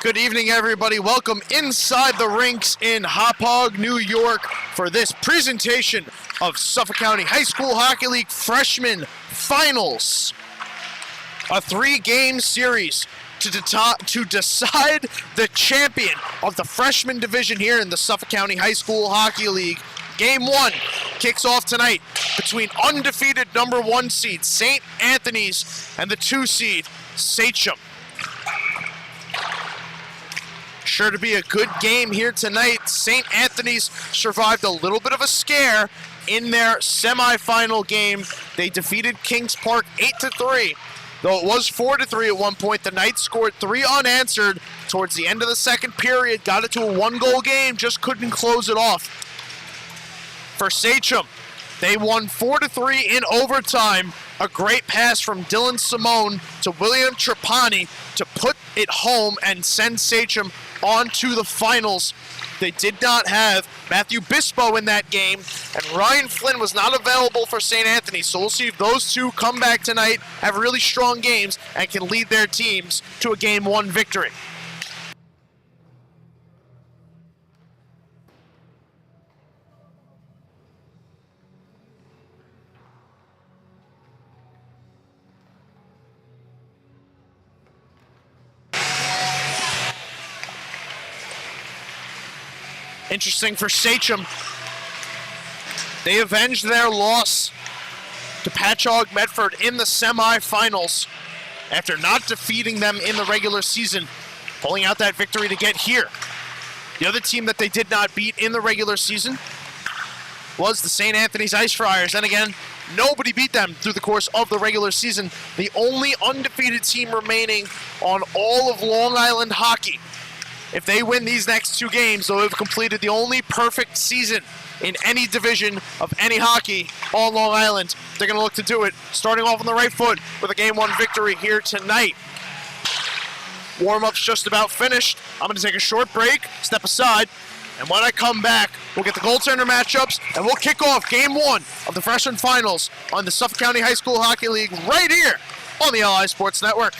Good evening, everybody. Welcome inside the rinks in Hauppauge, New York for this presentation of Suffolk County High School Hockey League Freshman Finals. A three-game series to decide the champion of the freshman division here in the Suffolk County High School Hockey League. Game one kicks off tonight between undefeated number 1 seed St. Anthony's and the 2 seed Sachem. Sure to be a good game here tonight. St. Anthony's survived a little bit of a scare in their semifinal game. They defeated Kings Park 8-3. Though it was 4-3 at one point, the Knights scored 3 unanswered towards the end of the second period, got it to a 1-goal game, just couldn't close it off. For Sachem, they won 4-3 in overtime. A great pass from Dylan Simone to William Trapani to put it home and send Sachem on to the finals. They did not have Matthew Bispo in that game, and Ryan Flynn was not available for St. Anthony, so we'll see if those two come back tonight, have really strong games, and can lead their teams to a Game 1 victory. Interesting for Sachem. They avenged their loss to Patchogue Medford in the semifinals after not defeating them in the regular season, pulling out that victory to get here. The other team that they did not beat in the regular season was the St. Anthony's Ice Friars. And again, nobody beat them through the course of the regular season. The only undefeated team remaining on all of Long Island hockey. If they win these next 2 games, they'll have completed the only perfect season in any division of any hockey on Long Island. They're going to look to do it, starting off on the right foot with a Game 1 victory here tonight. Warm-up's just about finished. I'm going to take a short break, step aside, and when I come back, we'll get the goaltender matchups, and we'll kick off Game 1 of the Freshman Finals on the Suffolk County High School Hockey League right here on the LI Sports Network.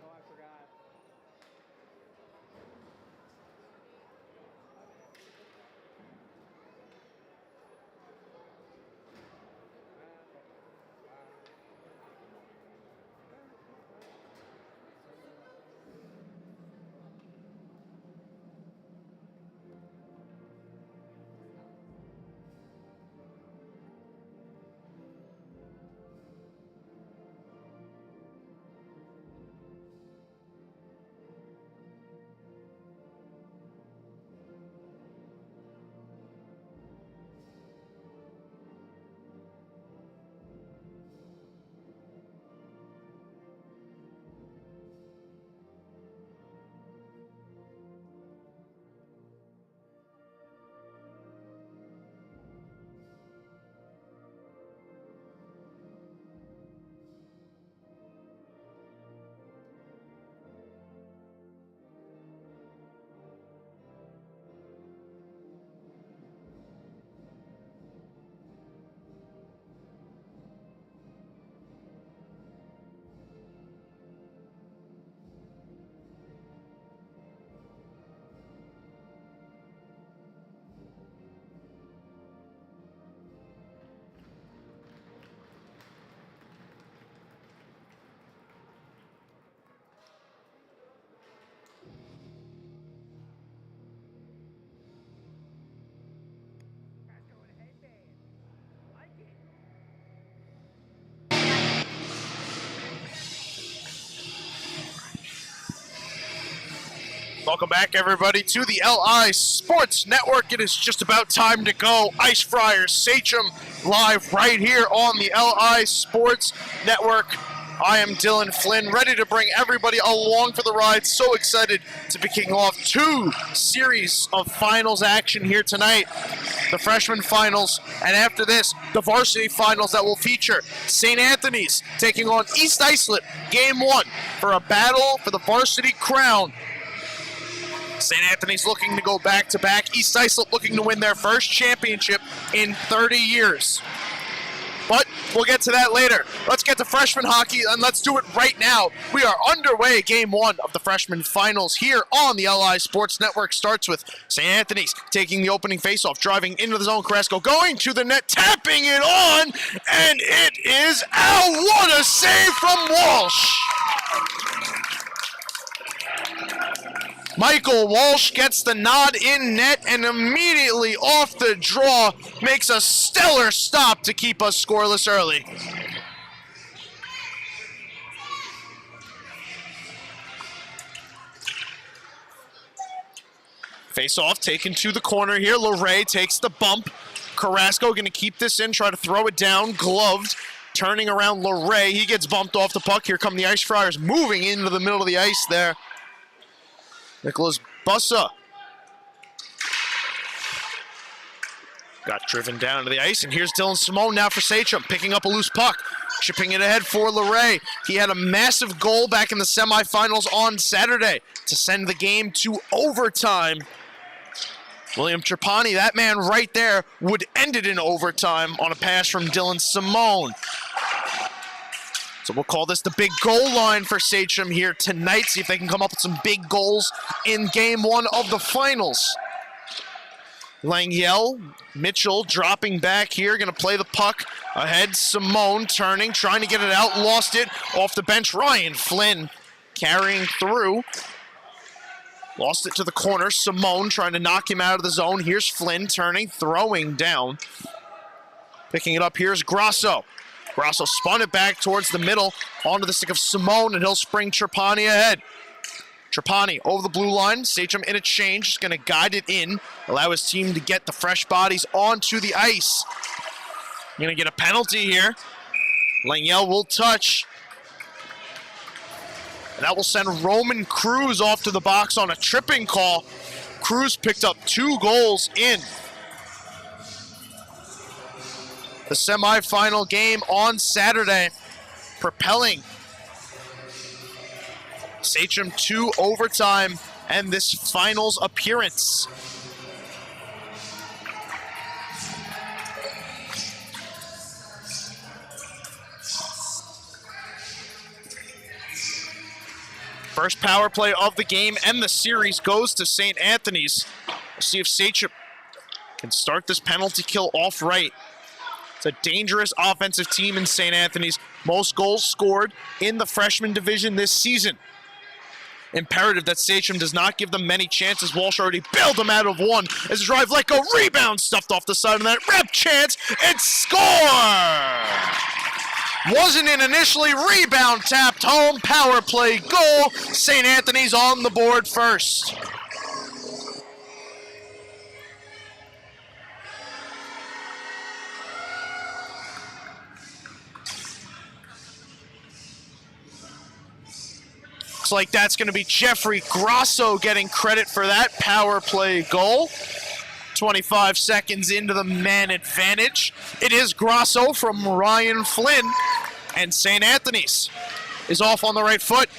Oh, I forgot. Welcome back, everybody, to the LI Sports Network. It is just about time to go. Ice Friars, Sachem, live right here on the LI Sports Network. I am Dylan Flynn, ready to bring everybody along for the ride. So excited to be kicking off 2 series of finals action here tonight. The freshman finals, and after this, the varsity finals that will feature St. Anthony's taking on East Islip, Game 1, for a battle for the varsity crown. St. Anthony's looking to go back-to-back. East Islip looking to win their first championship in 30 years. But we'll get to that later. Let's get to freshman hockey, and let's do it right now. We are underway. Game 1 of the freshman finals here on the LI Sports Network starts with St. Anthony's taking the opening faceoff, driving into the zone. Carrasco going to the net, tapping it on, and it is out. What a save from Walsh! Michael Walsh gets the nod in net and immediately off the draw makes a stellar stop to keep us scoreless early. Face-off taken to the corner here. LeRae takes the bump. Carrasco going to keep this in, try to throw it down, gloved. Turning around LeRae, he gets bumped off the puck. Here come the Ice Friars moving into the middle of the ice there. Nicholas Bussa got driven down to the ice, and here's Dylan Simone now for Sachem, picking up a loose puck, chipping it ahead for LeRae. He had a massive goal back in the semifinals on Saturday to send the game to overtime. William Trapani, that man right there, would end it in overtime on a pass from Dylan Simone. So we'll call this the big goal line for Sachem here tonight. See if they can come up with some big goals in Game 1 of the finals. Langiel, Mitchell dropping back here, going to play the puck ahead. Simone turning, trying to get it out, lost it off the bench. Ryan Flynn carrying through. Lost it to the corner. Simone trying to knock him out of the zone. Here's Flynn turning, throwing down. Picking it up, here's Grasso. Grasso spun it back towards the middle, onto the stick of Simone, and he'll spring Trapani ahead. Trapani over the blue line. Sachem in a change, just going to guide it in, allow his team to get the fresh bodies onto the ice. Going to get a penalty here. Langiel will touch. And that will send Roman Cruz off to the box on a tripping call. Cruz picked up 2 goals in the semifinal game on Saturday, propelling Sachem to overtime and this finals appearance. First power play of the game and the series goes to St. Anthony's. We'll see if Sachem can start this penalty kill off right. It's a dangerous offensive team in St. Anthony's. Most goals scored in the freshman division this season. Imperative that Sachem does not give them many chances. Walsh already bailed them out of one as the drive let go. Rebound stuffed off the side of that. Rep chance and score! Wasn't in initially. Rebound tapped home. Power play goal. St. Anthony's on the board first. Looks like that's going to be Jeffrey Grasso getting credit for that power play goal. 25 seconds into the man advantage. It is Grasso from Ryan Flynn, and St. Anthony's is off on the right foot.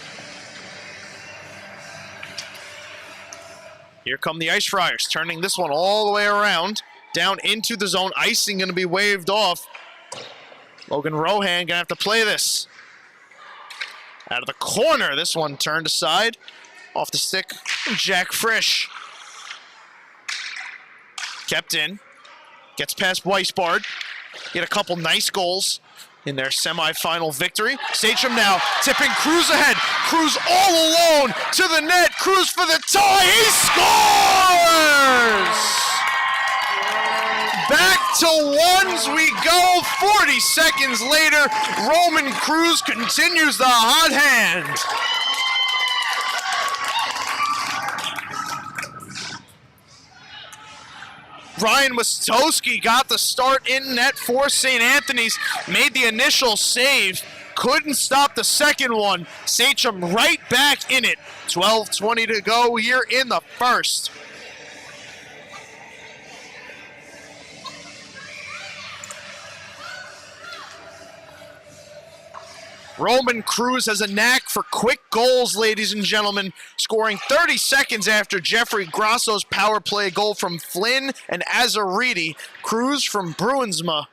Here come the Ice Friars, turning this one all the way around, down into the zone. Icing going to be waved off. Logan Rohan going to have to play this. Out of the corner, this one turned aside. Off the stick, Jack Frisch. Kept in, gets past Weisbard. Get a couple nice goals in their semifinal victory. Sachem now tipping Cruz ahead. Cruz all alone to the net. Cruz for the tie. He scores! Back to ones we go. 40 seconds later, Roman Cruz continues the hot hand. Ryan Wistowski got the start in net for St. Anthony's, made the initial save, couldn't stop the second one. Sachem right back in it. 12:20 to go here in the first. Roman Cruz has a knack for quick goals, ladies and gentlemen, scoring 30 seconds after Jeffrey Grasso's power play goal from Flynn and Azariti. Cruz from Bruinsma.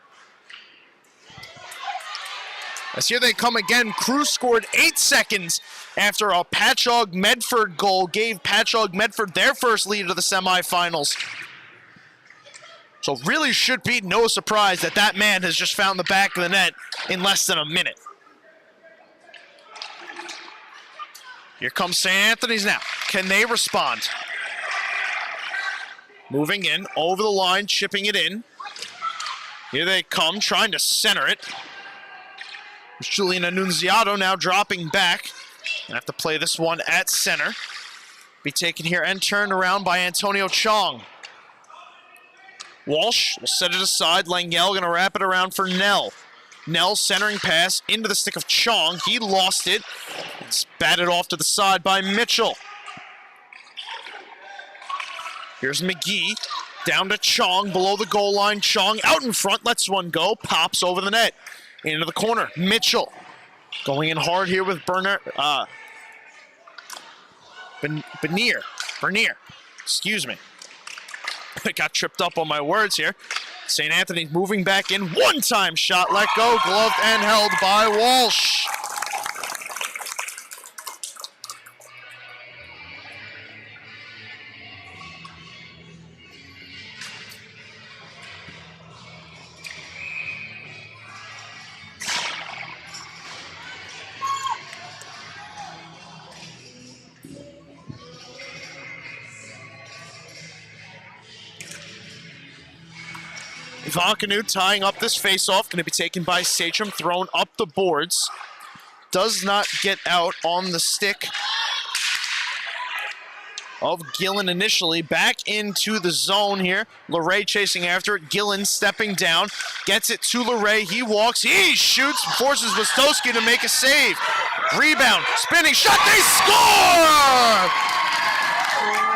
As here they come again, Cruz scored 8 seconds after a Patchogue Medford goal gave Patchogue Medford their first lead of the semifinals. So really should be no surprise that that man has just found the back of the net in less than a minute. Here comes St. Anthony's now. Can they respond? Moving in, over the line, chipping it in. Here they come, trying to center it. Julian Annunziato now dropping back. Gonna have to play this one at center. Be taken here and turned around by Antonio Chong. Walsh will set it aside. Langell gonna wrap it around for Nell. Nell centering pass into the stick of Chong. He lost it. It's batted off to the side by Mitchell. Here's McGee. Down to Chong below the goal line. Chong out in front, lets one go. Pops over the net. Into the corner. Mitchell going in hard here with Bernier. Excuse me. I got tripped up on my words here. St. Anthony moving back in. One-time shot, let go, gloved and held by Walsh. Vankanu tying up this face-off, going to be taken by Sachem, thrown up the boards. Does not get out on the stick of Gillen initially. Back into the zone here. LeRae chasing after it. Gillen stepping down. Gets it to LeRae. He walks. He shoots. Forces Wistowski to make a save. Rebound. Spinning shot. They score!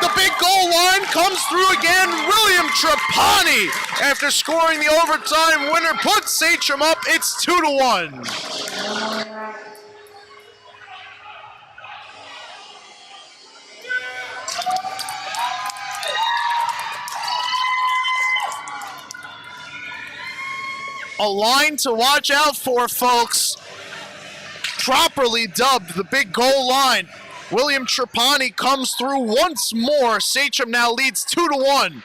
The big goal line comes through again. William Trapani, after scoring the overtime winner, puts Sachem up. It's 2-1. A line to watch out for, folks. Properly dubbed the big goal line. William Trapani comes through once more. Sachem now leads 2-1.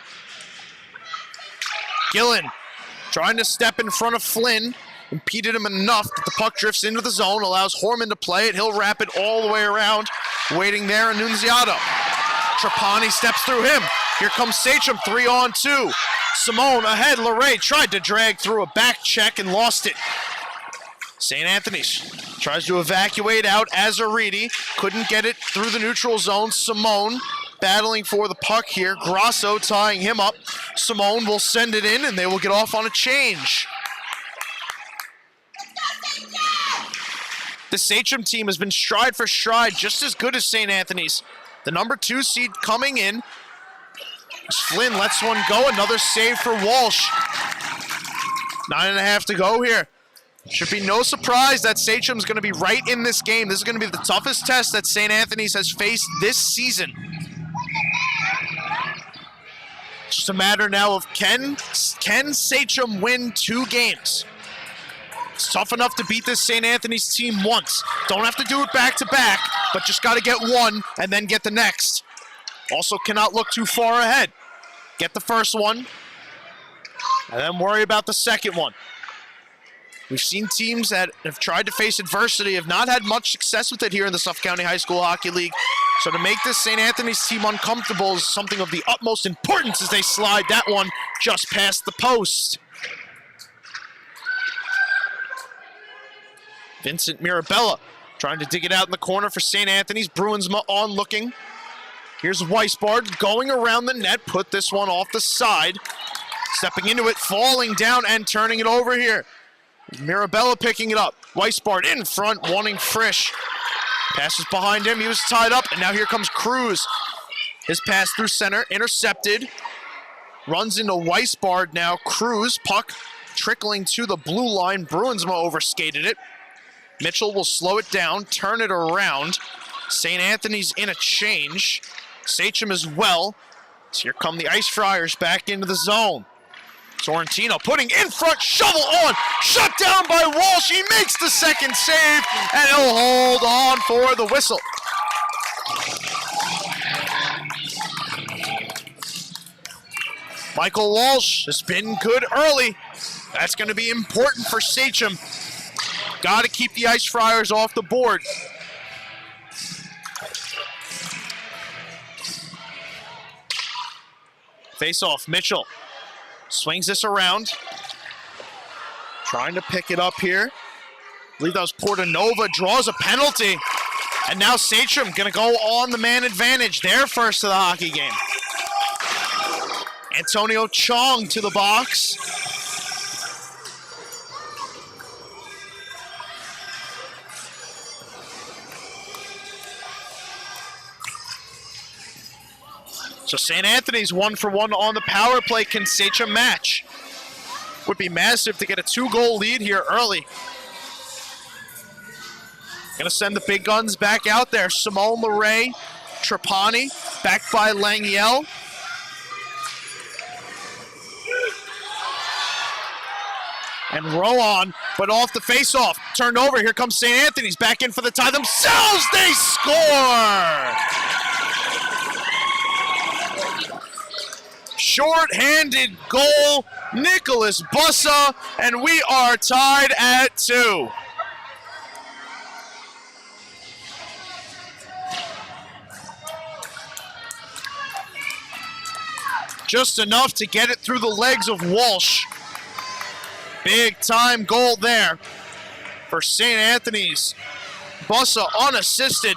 Gillen trying to step in front of Flynn. Impeded him enough that the puck drifts into the zone, allows Horman to play it. He'll wrap it all the way around. Waiting there, Annunziato. Trapani steps through him. Here comes Sachem, 3-on-2. Simone ahead. LeRae tried to drag through a back check and lost it. St. Anthony's tries to evacuate out. Azariti couldn't get it through the neutral zone. Simone battling for the puck here. Grasso tying him up. Simone will send it in, and they will get off on a change. The Sachem team has been stride for stride, just as good as St. Anthony's. The number 2 seed coming in. Flynn lets one go. Another save for Walsh. 9.5 to go here. Should be no surprise that Sachem's going to be right in this game. This is going to be the toughest test that St. Anthony's has faced this season. Just a matter now of can Sachem win 2 games? It's tough enough to beat this St. Anthony's team once. Don't have to do it back-to-back, but just got to get one and then get the next. Also cannot look too far ahead. Get the first one, and then worry about the second one. We've seen teams that have tried to face adversity, have not had much success with it here in the Suffolk County High School Hockey League. So to make this St. Anthony's team uncomfortable is something of the utmost importance as they slide that one just past the post. Vincent Mirabella trying to dig it out in the corner for St. Anthony's. Bruinsma on looking. Here's Weisbard going around the net, put this one off the side. Stepping into it, falling down and turning it over here. Mirabella picking it up. Weisbart in front, wanting Frisch. Passes behind him, he was tied up, and now here comes Cruz. His pass through center, intercepted. Runs into Weisbart now. Cruz, puck trickling to the blue line. Bruinsma overskated it. Mitchell will slow it down, turn it around. St. Anthony's in a change. Sachem as well. So here come the Ice Friars back into the zone. Sorrentino putting in front, shovel on, shut down by Walsh. He makes the second save, and he'll hold on for the whistle. Michael Walsh has been good early. That's going to be important for Sachem. Got to keep the Ice Friars off the board. Face off, Mitchell. Swings this around. Trying to pick it up here. I believe that was Portanova, draws a penalty. And now Sachem gonna go on the man advantage. Their first of the hockey game. Antonio Chong to the box. So St. Anthony's 1-for-1 on the power play. Can Sachem match? Would be massive to get a 2-goal lead here early. Gonna send the big guns back out there. Simone Leray, Trapani, backed by Langiel. And Rowan, but off the face-off. Turned over, here comes St. Anthony's back in for the tie themselves. They score! Short-handed goal, Nicholas Bussa, and we are tied at 2. Just enough to get it through the legs of Walsh. Big time goal there for St. Anthony's. Bussa unassisted.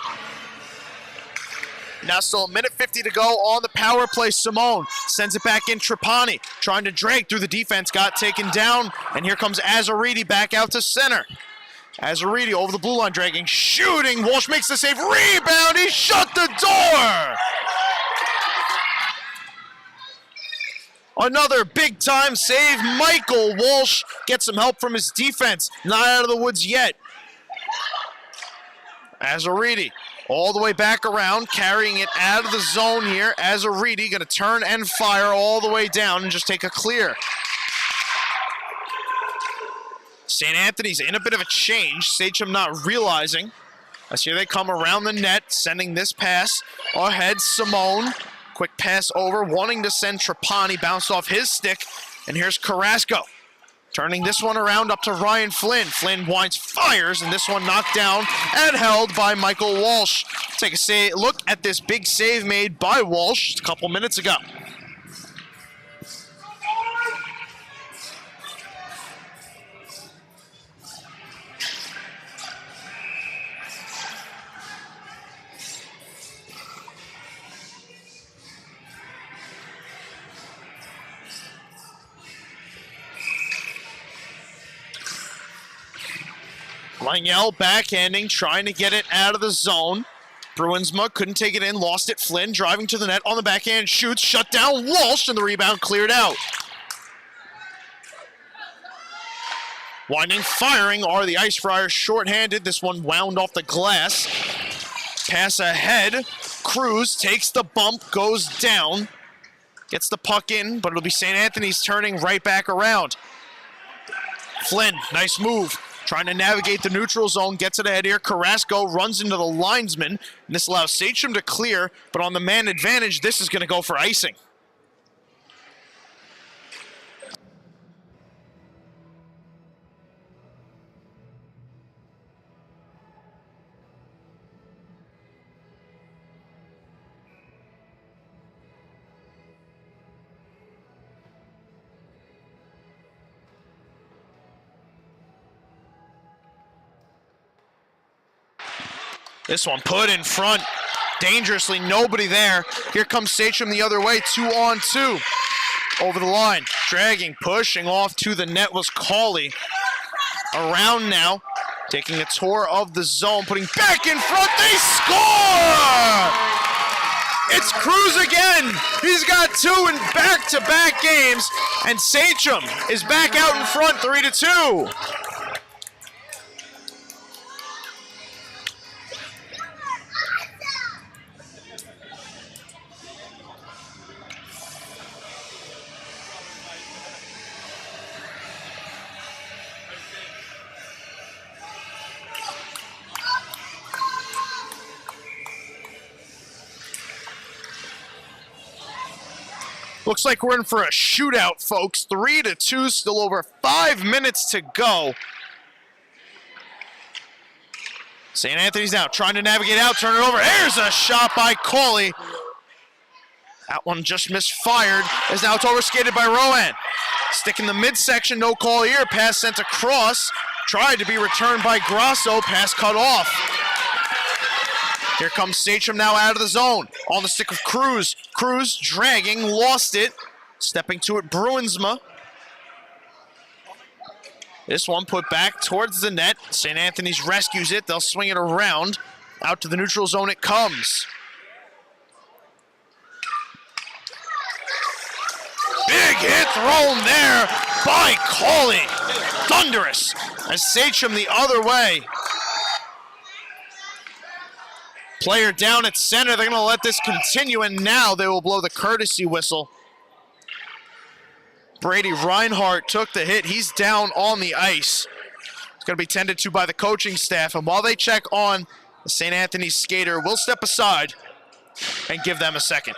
Now still a minute 50 to go on the power play. Simone sends it back in. Trapani trying to drag through the defense, got taken down. And here comes Azaridi back out to center. Azaridi over the blue line, dragging, shooting. Walsh makes the save, rebound, he shut the door! Another big time save. Michael Walsh gets some help from his defense. Not out of the woods yet. Azaridi all the way back around, carrying it out of the zone here. Azaridi going to turn and fire all the way down and just take a clear. St. Anthony's in a bit of a change. Sachem not realizing. As here they come around the net, sending this pass ahead. Simone, quick pass over, wanting to send Trapani, bounced off his stick. And here's Carrasco. Turning this one around up to Ryan Flynn. Flynn winds, fires, and this one knocked down and held by Michael Walsh. Take a look at this big save made by Walsh just a couple minutes ago. Langell backhanding, trying to get it out of the zone. Bruinsma couldn't take it in, lost it. Flynn driving to the net on the backhand, shoots, shut down Walsh, and the rebound cleared out. Winding, firing are the Ice Friars shorthanded. This one wound off the glass. Pass ahead. Cruz takes the bump, goes down. Gets the puck in, but it'll be St. Anthony's turning right back around. Flynn, nice move. Trying to navigate the neutral zone, gets it ahead here. Carrasco runs into the linesman, and this allows Sachem to clear, but on the man advantage, this is going to go for icing. This one put in front, dangerously, nobody there. Here comes Sachem the other way, 2-on-2. over the line. Dragging, pushing off to the net was Cauley. Around now, taking a tour of the zone, putting back in front. They score! It's Cruz again. He's got 2 in back-to-back games, and Sachem is back out in front 3-2. Looks like we're in for a shootout, folks. 3-2, still over 5 minutes to go. St. Anthony's now trying to navigate out, turn it over. There's a shot by Cauley. That one just misfired, as now it's overskated by Rowan. Stick in the midsection, no call here. Pass sent across. Tried to be returned by Grasso. Pass cut off. Here comes Sachem now out of the zone. On the stick of Cruz. Cruz dragging, lost it. Stepping to it, Bruinsma. This one put back towards the net. St. Anthony's rescues it. They'll swing it around. Out to the neutral zone it comes. Big hit thrown there by Cauley. Thunderous. As Sachem the other way. Player down at center. They're going to let this continue, and now they will blow the courtesy whistle. Brady Reinhardt took the hit. He's down on the ice. It's going to be tended to by the coaching staff, and while they check on the St. Anthony's skater, we'll step aside and give them a second.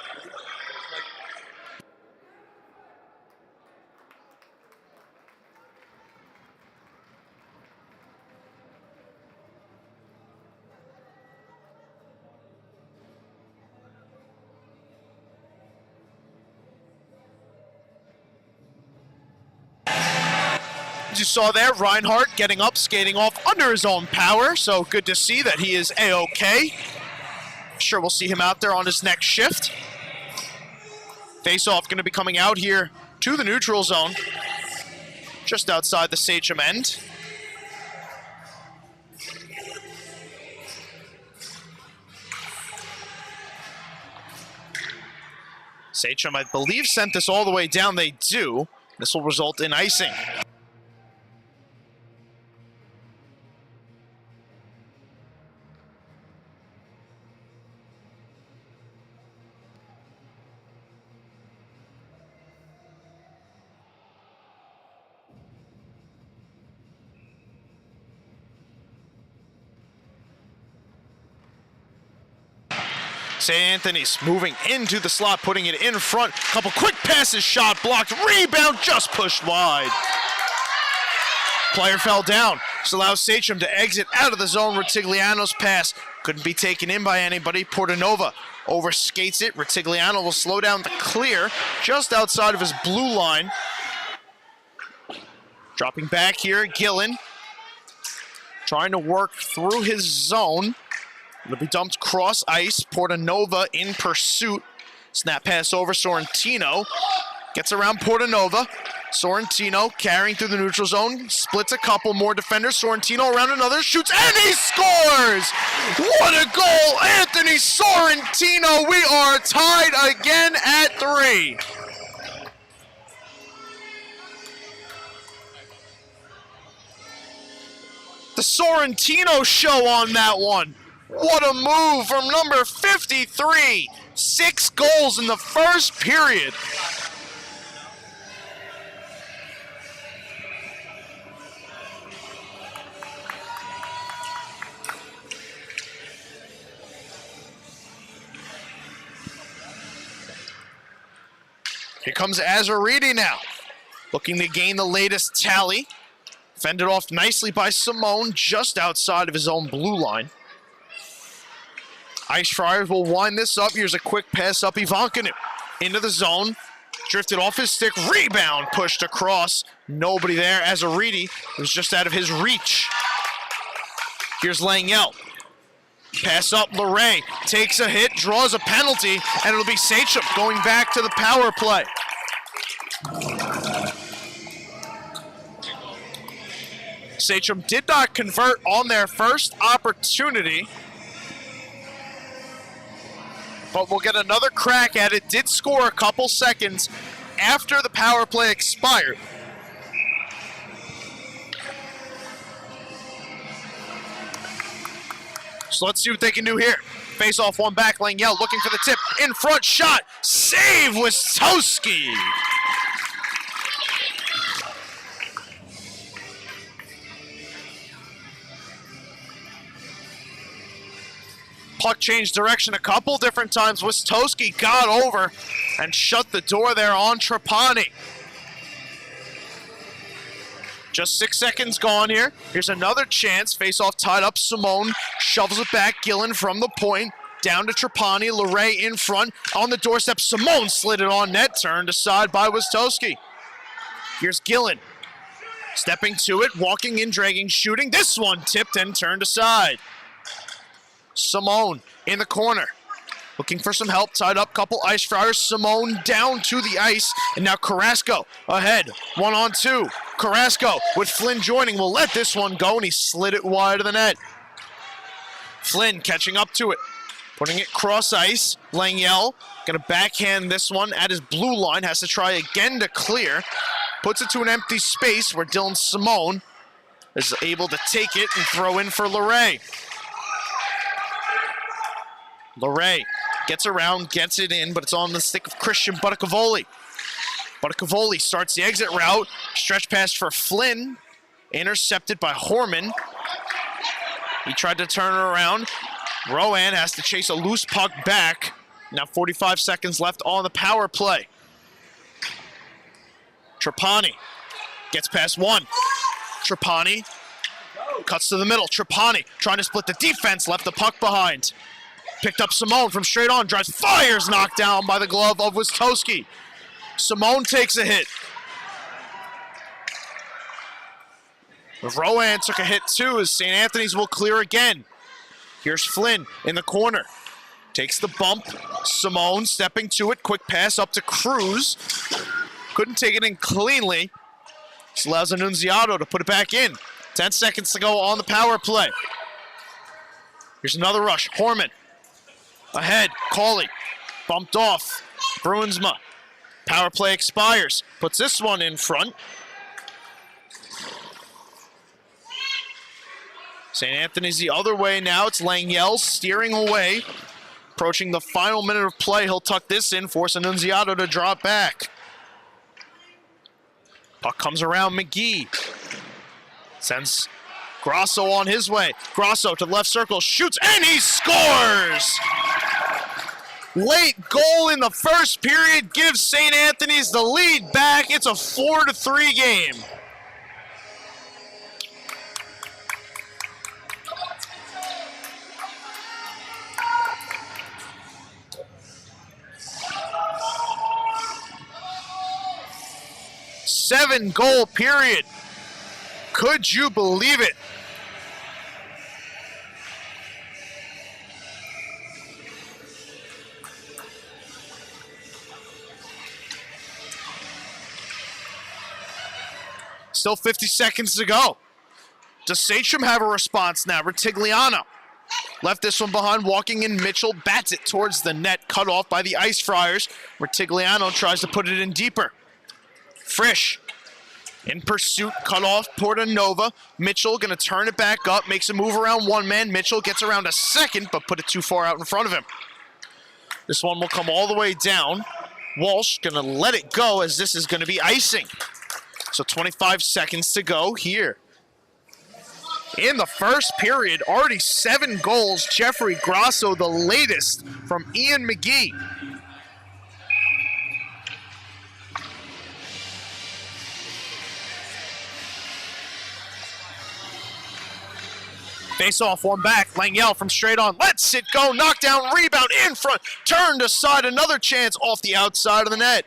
As you saw there, Reinhardt getting up, skating off under his own power, so good to see that he is A-OK. Sure, we'll see him out there on his next shift. Face-off going to be coming out here to the neutral zone, just outside the Sachem end. Sachem, I believe, sent this all the way down. They do. This will result in icing. St. Anthony's moving into the slot, putting it in front. Couple quick passes, shot blocked, rebound just pushed wide. Player fell down. This allows Sachem to exit out of the zone. Ritigliano's pass couldn't be taken in by anybody. Portanova overskates it. Ritigliano will slow down the clear just outside of his blue line. Dropping back here, Gillen trying to work through his zone. It'll be dumped cross ice. Portanova in pursuit. Snap pass over Sorrentino. Gets around Portanova. Sorrentino carrying through the neutral zone. Splits a couple more defenders. Sorrentino around another. Shoots and he scores! What a goal! Anthony Sorrentino. We are tied again at 3. The Sorrentino show on that one. What a move from number 53. 6 goals in the first period. Here comes Azaridi now, looking to gain the latest tally. Fended off nicely by Simone, just outside of his own blue line. Ice Friars will wind this up. Here's a quick pass up Ivankinu into the zone. Drifted off his stick. Rebound pushed across. Nobody there. Azaridi was just out of his reach. Here's Langell. Pass up. Leray takes a hit, draws a penalty, and it'll be Sachem going back to the power play. Sachem did not convert on their first opportunity, but we'll get another crack at it. Did score a couple seconds after the power play expired. So let's see what they can do here. Face off one back, Langyel looking for the tip. In front shot, save Wistowski. Puck changed direction a couple different times. Wistowski got over and shut the door there on Trapani. Just 6 seconds gone here. Here's another chance. Face-off tied up. Simone shovels it back. Gillen from the point. Down to Trapani. Leray in front. On the doorstep. Simone slid it on net. Turned aside by Wistowski. Here's Gillen. Stepping to it. Walking in, dragging, shooting. This one tipped and turned aside. Simone in the corner. Looking for some help. Tied up. Couple ice fryers. Simone down to the ice. And now Carrasco ahead. 1-on-2. Carrasco with Flynn joining will let this one go, and he slid it wide of the net. Flynn catching up to it, putting it cross ice. Langyel gonna backhand this one at his blue line, has to try again to clear. Puts it to an empty space where Dylan Simone is able to take it and throw in for Leray. Leray gets around, gets it in, but it's on the stick of Christian Buttacavoli. Buttacavoli starts the exit route. Stretch pass for Flynn. Intercepted by Horman. He tried to turn it around. Rowan has to chase a loose puck back. Now 45 seconds left on the power play. Trapani gets past one. Trapani cuts to the middle. Trapani trying to split the defense, left the puck behind. Picked up Simone from straight on, drives, fires, knocked down by the glove of Wistowski. Simone takes a hit. Rowan took a hit too as St. Anthony's will clear again. Here's Flynn in the corner. Takes the bump. Simone stepping to it. Quick pass up to Cruz. Couldn't take it in cleanly. This allows Annunziato to put it back in. 10 seconds to go on the power play. Here's another rush. Horman. Ahead. Cauley. Bumped off. Bruinsma. Power play expires. Puts this one in front. St. Anthony's the other way now. It's Langyel steering away. Approaching the final minute of play. He'll tuck this in, force Annunziato to drop back. Puck comes around McGee. Sends Grasso on his way. Grasso to the left circle, shoots, and he scores! Late goal in the first period gives St. Anthony's the lead back. It's a 4-3 game. Seven-goal period. Could you believe it? Still 50 seconds to go. Does Sachem have a response now? Retigliano left this one behind, walking in. Mitchell bats it towards the net, cut off by the Ice Friars. Retigliano tries to put it in deeper. Frisch in pursuit, cut off, Portanova. Mitchell gonna turn it back up, makes a move around one man. Mitchell gets around a second, but put it too far out in front of him. This one will come all the way down. Walsh gonna let it go as this is gonna be icing. So 25 seconds to go here. In the first period, already 7 goals. Jeffrey Grasso, the latest from Ian McGee. Face off, one back. Langyel from straight on. Lets it go. Knockdown, rebound in front. Turned aside. Another chance off the outside of the net.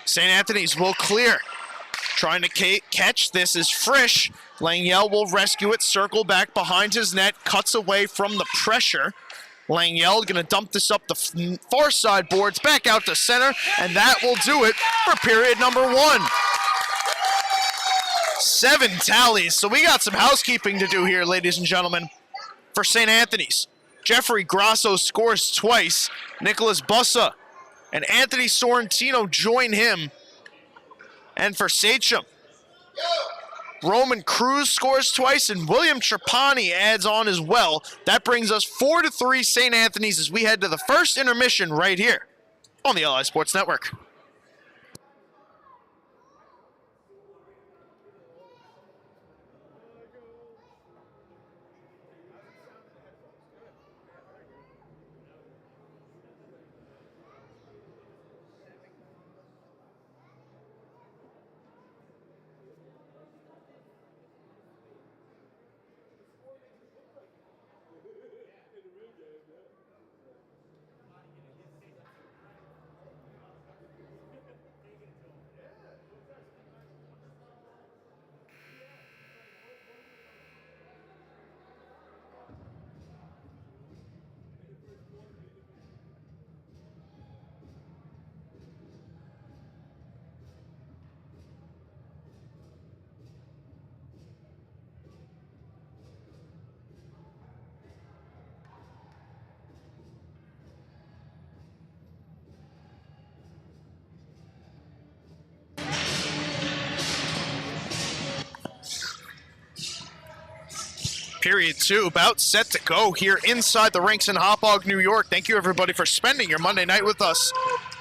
St. Anthony's will clear. Trying to catch this is Frisch. Langyel will rescue it. Circle back behind his net. Cuts away from the pressure. Langyel going to dump this up the far side boards, back out to center, and that will do it for period number 1. 7 tallies, so we got some housekeeping to do here, ladies and gentlemen, for St. Anthony's. Jeffrey Grasso scores twice. Nicholas Bussa and Anthony Sorrentino join him. And for Sachem, Roman Cruz scores twice, and William Trapani adds on as well. That brings us 4-3 St. Anthony's as we head to the first intermission right here on the LI Sports Network. Period 2 about set to go here inside the rinks in Hauppauge, New York. Thank you, everybody, for spending your Monday night with us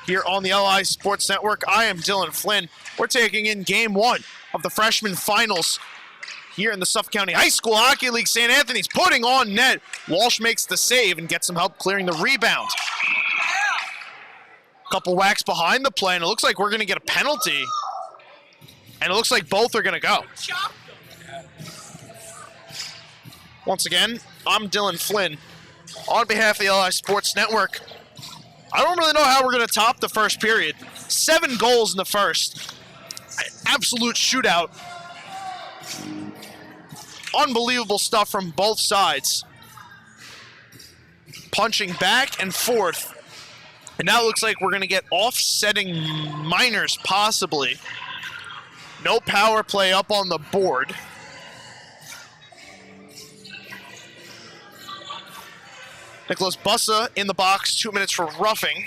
here on the LI Sports Network. I am Dylan Flynn. We're taking in Game 1 of the freshman finals here in the Suffolk County High School Hockey League. St. Anthony's putting on net. Walsh makes the save and gets some help clearing the rebound. Couple whacks behind the play, and it looks like we're going to get a penalty. And it looks like both are going to go. Once again, I'm Dylan Flynn. On behalf of the LI Sports Network, I don't really know how we're going to top the first period. 7 goals in the first. Absolute shootout. Unbelievable stuff from both sides. Punching back and forth. And now it looks like we're going to get offsetting minors, possibly. No power play up on the board. Nicholas Bussa in the box, 2 minutes for roughing.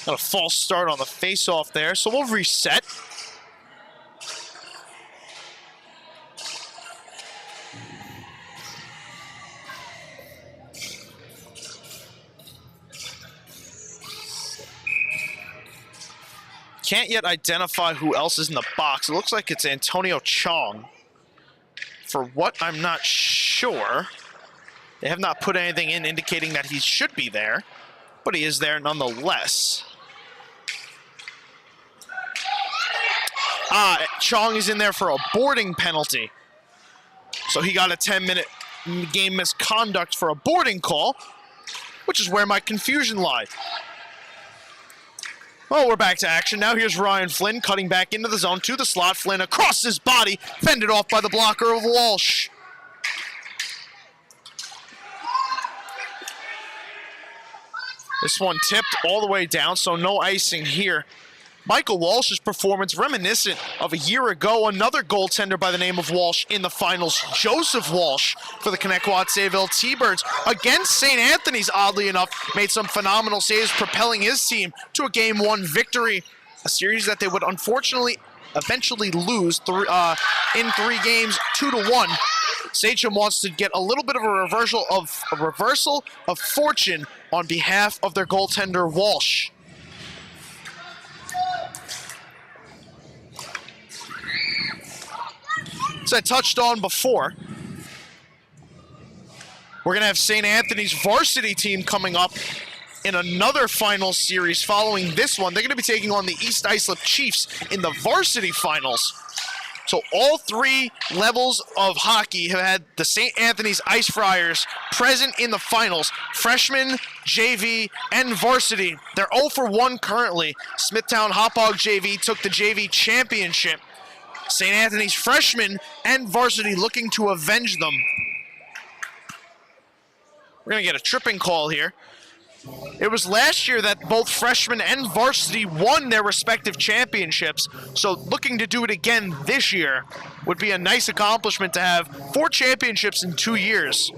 Got a false start on the face-off there, so we'll reset. Can't yet identify who else is in the box. It looks like it's Antonio Chong. For what, I'm not sure. They have not put anything in indicating that he should be there, but he is there nonetheless. Chong is in there for a boarding penalty. So he got a 10-minute game misconduct for a boarding call, which is where my confusion lied. Well, we're back to action. Now here's Ryan Flynn cutting back into the zone to the slot. Flynn across his body, fended off by the blocker of Walsh. This one tipped all the way down, so no icing here. Michael Walsh's performance reminiscent of a year ago. Another goaltender by the name of Walsh in the finals, Joseph Walsh, for the Connecticut-Sayville T-Birds. Against St. Anthony's, oddly enough, made some phenomenal saves, propelling his team to a Game 1 victory. A series that they would unfortunately eventually lose in 3 games, 2-1. Sachem wants to get a little bit of a reversal of fortune on behalf of their goaltender, Walsh. As I touched on before, we're going to have St. Anthony's varsity team coming up in another final series following this one. They're going to be taking on the East Islip Chiefs in the varsity finals. So all 3 levels of hockey have had the St. Anthony's Ice Friars present in the finals. Freshman, JV, and varsity. They're 0-for-1 currently. Smithtown Hauppauge JV took the JV championship. St. Anthony's freshmen and varsity looking to avenge them. We're going to get a tripping call here. It was last year that both freshmen and varsity won their respective championships, so looking to do it again this year would be a nice accomplishment to have 4 championships in 2 years.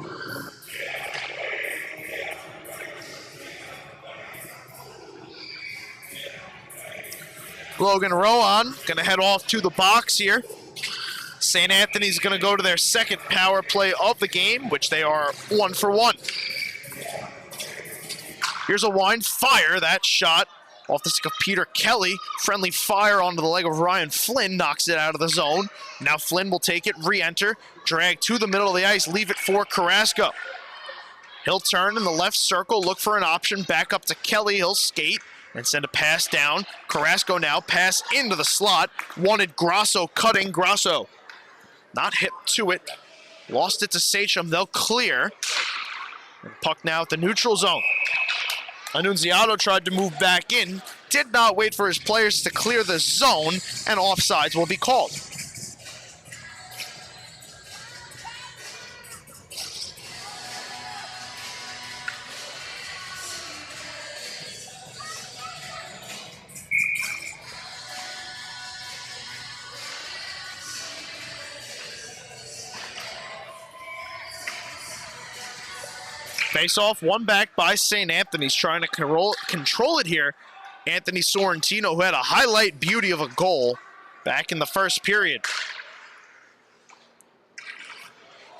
Logan Rowan going to head off to the box here. St. Anthony's going to go to their second power play of the game, which they are 1 for 1. Here's a wind fire. That shot off the stick of Peter Kelly. Friendly fire onto the leg of Ryan Flynn, knocks it out of the zone. Now Flynn will take it, re-enter, drag to the middle of the ice, leave it for Carrasco. He'll turn in the left circle, look for an option, back up to Kelly. He'll skate and send a pass down. Carrasco now pass into the slot. Wanted Grasso cutting. Grasso not hit to it. Lost it to Sachem. They'll clear. And puck now at the neutral zone. Annunziato tried to move back in. Did not wait for his players to clear the zone, and offsides will be called. Face-off, one back by St. Anthony's, trying to control it here. Anthony Sorrentino, who had a highlight beauty of a goal back in the first period.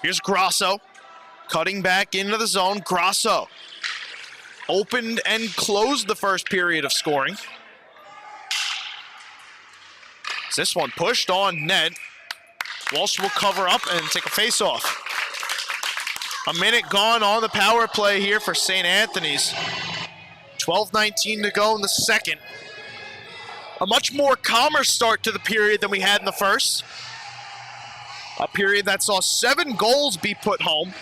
Here's Grasso, cutting back into the zone. Grasso opened and closed the first period of scoring. This one pushed on net. Walsh will cover up and take a face-off. A minute gone on the power play here for St. Anthony's. 12:19 to go in the second. A much more calmer start to the period than we had in the first. A period that saw 7 goals be put home.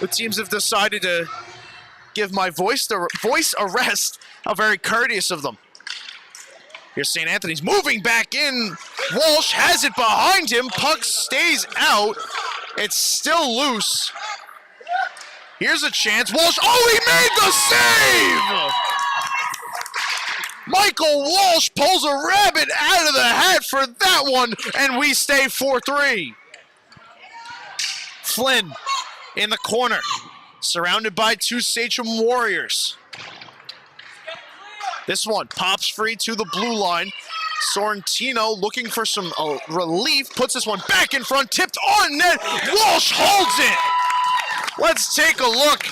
The teams have decided to give my voice a rest. How very courteous of them. Here's St. Anthony's moving back in. Walsh has it behind him. Puck stays out. It's still loose. Here's a chance. Walsh, oh, he made the save! Michael Walsh pulls a rabbit out of the hat for that one, and we stay 4-3. Flynn in the corner, surrounded by 2 Sachem Warriors. This one pops free to the blue line. Sorrentino looking for some relief, puts this one back in front, tipped on net. Walsh holds it. Let's take a look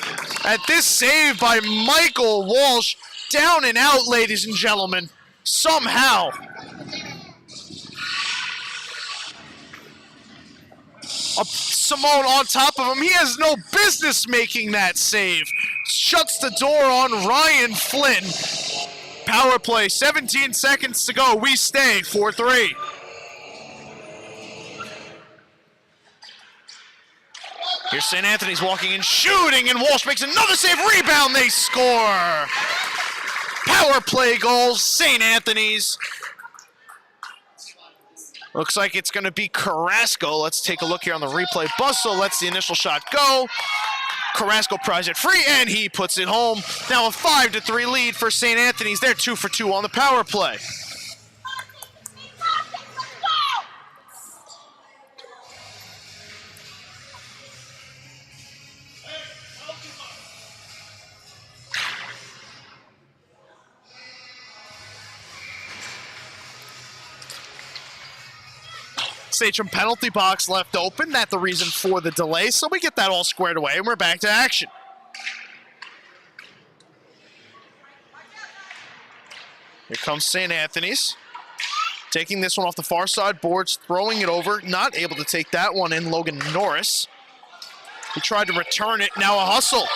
at this save by Michael Walsh. Down and out, ladies and gentlemen. Somehow. Simone on top of him. He has no business making that save. Shuts the door on Ryan Flynn. Power play, 17 seconds to go. We stay 4-3. Here's St. Anthony's walking and shooting, and Walsh makes another save. Rebound, they score. Power play goals, St. Anthony's. Looks like it's going to be Carrasco. Let's take a look here on the replay. Busso lets the initial shot go. Carrasco pries it free, and he puts it home. Now a 5-3 lead for St. Anthony's. They're 2 for 2 on the power play. Sachem penalty box left open. That's the reason for the delay. So we get that all squared away, and we're back to action. Here comes St. Anthony's. Taking this one off the far side boards, throwing it over. Not able to take that one in, Logan Norris. He tried to return it. Now a hustle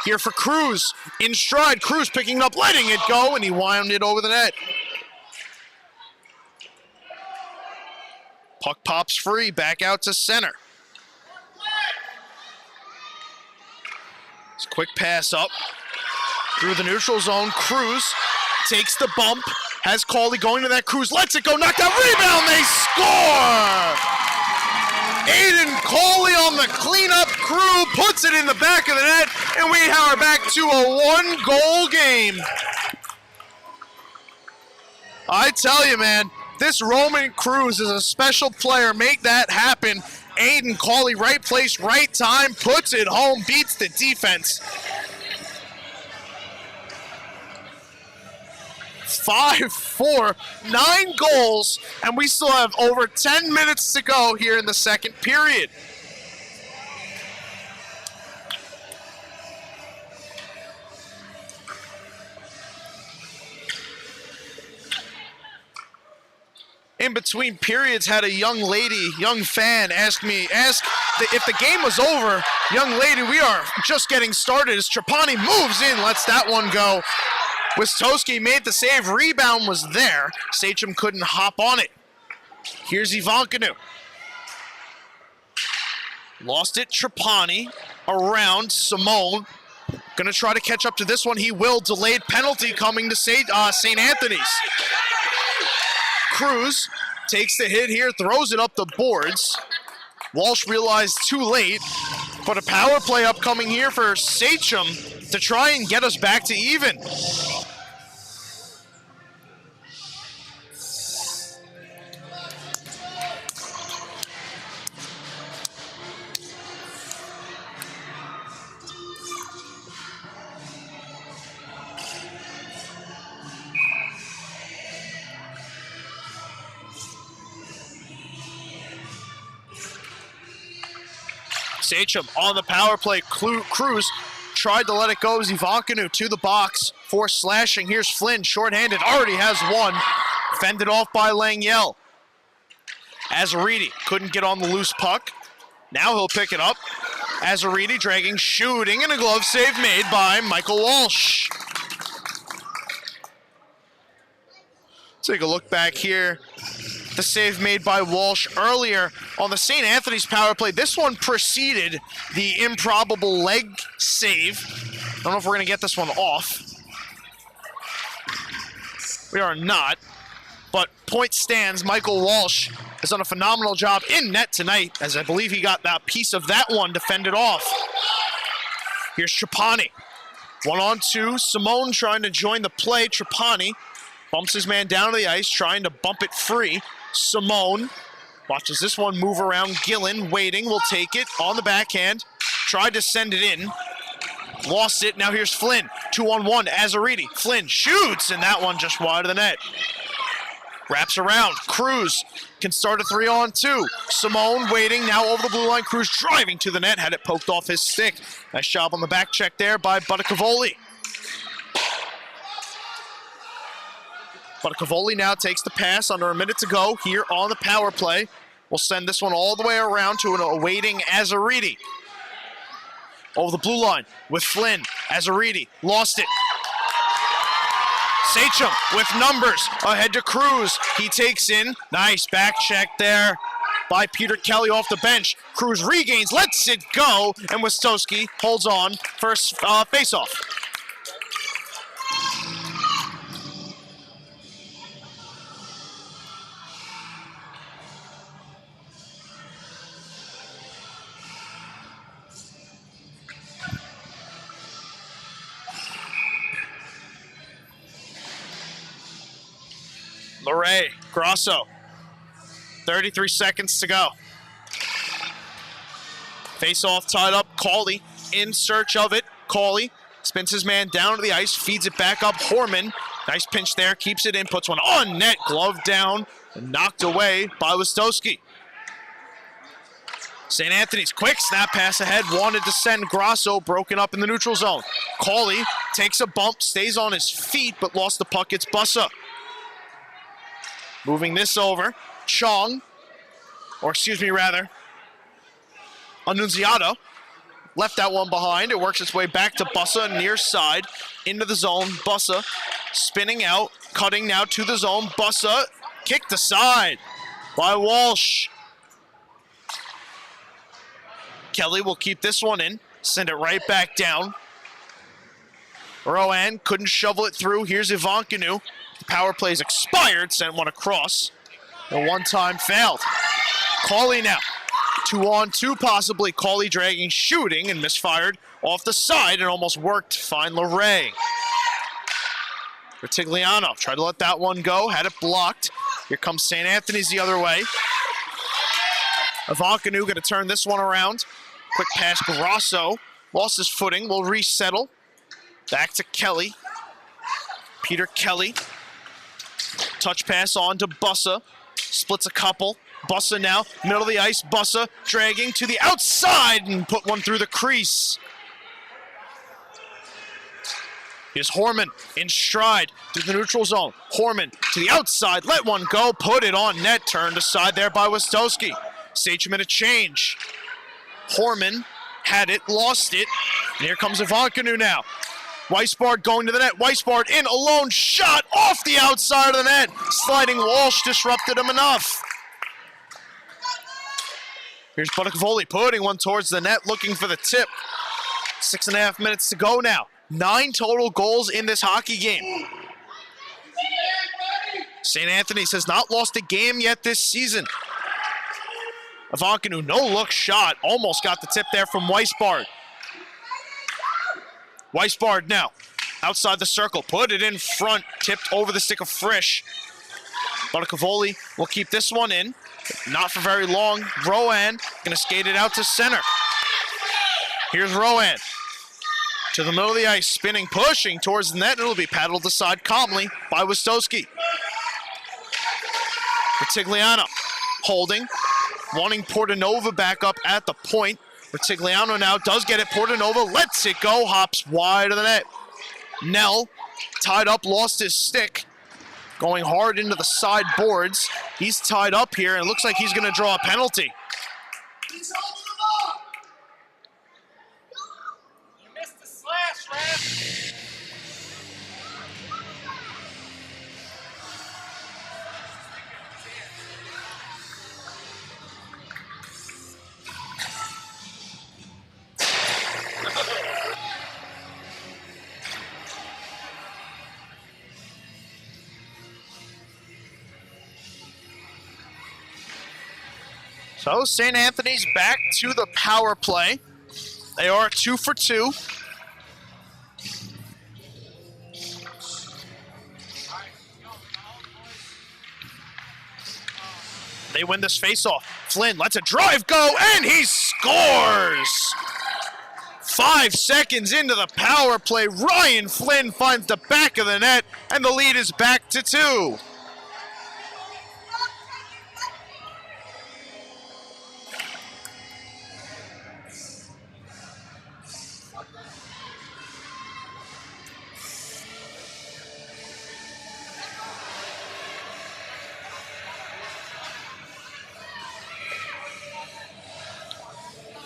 here for Cruz. In stride, Cruz picking it up, letting it go, and he wound it over the net. Puck pops free, back out to center. It's a quick pass up through the neutral zone. Cruz takes the bump, Has Cauley going to that Cruz. Lets it go. Knocked out. Rebound. They score. Aiden Cauley on the cleanup crew puts it in the back of the net, and we are back to a one-goal game. I tell you, man, this Roman Cruz is a special player. Make that happen. Aiden Cauley, right place, right time, puts it home, beats the defense. 5-4, 9 goals, and we still have over 10 minutes to go here in the second period. In between periods, had a young fan ask if the game was over. Young lady, we are just getting started as Trapani moves in, lets that one go. Wistowski made the save, rebound was there. Sachem couldn't hop on it. Here's Ivankinu. Lost it, Trapani, around Simone. Gonna try to catch up to this one, he will. Delayed penalty coming to St. Anthony's. Cruz takes the hit here, throws it up the boards. Walsh realized too late, but a power play upcoming here for Sachem to try and get us back to even. Sachem on the power play. Cruz tried to let it go as Ivankinu to the box for slashing. Here's Flynn, shorthanded, already has one. Fended off by Langyel. Azaridi couldn't get on the loose puck. Now he'll pick it up. Azaridi dragging, shooting, and a glove save made by Michael Walsh. Take a look back here. The save made by Walsh earlier on the St. Anthony's power play. This one preceded the improbable leg save. I don't know if we're going to get this one off. We are not. But point stands, Michael Walsh has done a phenomenal job in net tonight, as I believe he got that piece of that one to fend it off. Here's Trapani. 1-on-2, Simone trying to join the play. Trapani bumps his man down to the ice, trying to bump it free. Simone watches this one move around. Gillen waiting, will take it on the backhand. Tried to send it in. Lost it, now here's Flynn. 2-on-1, Azaridi. Flynn shoots, and that one just wide of the net. Wraps around, Cruz can start a 3-on-2. Simone waiting, now over the blue line. Cruz driving to the net, had it poked off his stick. Nice job on the back check there by Buttacavoli. But Cavoli now takes the pass under a minute to go here on the power play. We'll send this one all the way around to an awaiting Azaridi. Over the blue line with Flynn. Azaridi lost it. Sachem with numbers ahead to Cruz. He takes in. Nice back check there by Peter Kelly off the bench. Cruz regains, lets it go, and Wistowski holds on for face-off. Murray, Grosso, 33 seconds to go. Face-off tied up, Cauley in search of it. Cauley spins his man down to the ice, feeds it back up. Horman, nice pinch there, keeps it in, puts one on net, glove down, and knocked away by Wistowski. St. Anthony's quick snap pass ahead, wanted to send Grosso, broken up in the neutral zone. Cauley takes a bump, stays on his feet, but lost the puck, it's Bussa. Moving this over, Chong, or excuse me rather, Annunziata left that one behind. It works its way back to Bussa, near side, into the zone. Bussa spinning out, cutting now to the zone. Bussa kicked aside by Walsh. Kelly will keep this one in, send it right back down. Rowan couldn't shovel it through. Here's Ivankinu. power plays expired, sent one across. The one-time failed. Cauley now. 2-on-2 possibly. Cauley dragging, shooting, and misfired off the side and almost worked to find LeRae. Retigliano tried to let that one go, had it blocked. Here comes St. Anthony's the other way. Avankanu going to turn this one around. Quick pass, Grasso. Lost his footing, will resettle. Back to Kelly. Peter Kelly. Touch pass on to Bussa. Splits a couple. Bussa now, middle of the ice. Bussa dragging to the outside and put one through the crease. Here's Horman in stride through the neutral zone. Horman to the outside, let one go, put it on net, turned aside there by Wistowski. Sachem in a change. Horman had it, lost it, and here comes Avankanu now. Weisbard going to the net. Weisbard in alone, shot off the outside of the net. Sliding Walsh disrupted him enough. Here's Butakavoli putting one towards the net, looking for the tip. 6.5 minutes to go now. 9 total goals in this hockey game. St. Anthony's has not lost a game yet this season. Avankanu, no-look shot. Almost got the tip there from Weisbard. Weisbard now, outside the circle, put it in front, tipped over the stick of Frisch. Butakavoli will keep this one in, not for very long. Rowan gonna skate it out to center. Here's Rowan. To the middle of the ice, spinning, pushing towards the net, and it'll be paddled aside calmly by Wistowski. Retigliano holding, wanting Portanova back up at the point. Retigliano now does get it. Portanova lets it go, hops wide of the net. Nell tied up, lost his stick, going hard into the side boards. He's tied up here, and it looks like he's going to draw a penalty. You missed the slash, Ref. So St. Anthony's back to the power play. They are 2 for 2. They win this faceoff. Flynn lets a drive go, and he scores! 5 seconds into the power play, Ryan Flynn finds the back of the net, and the lead is back to 2.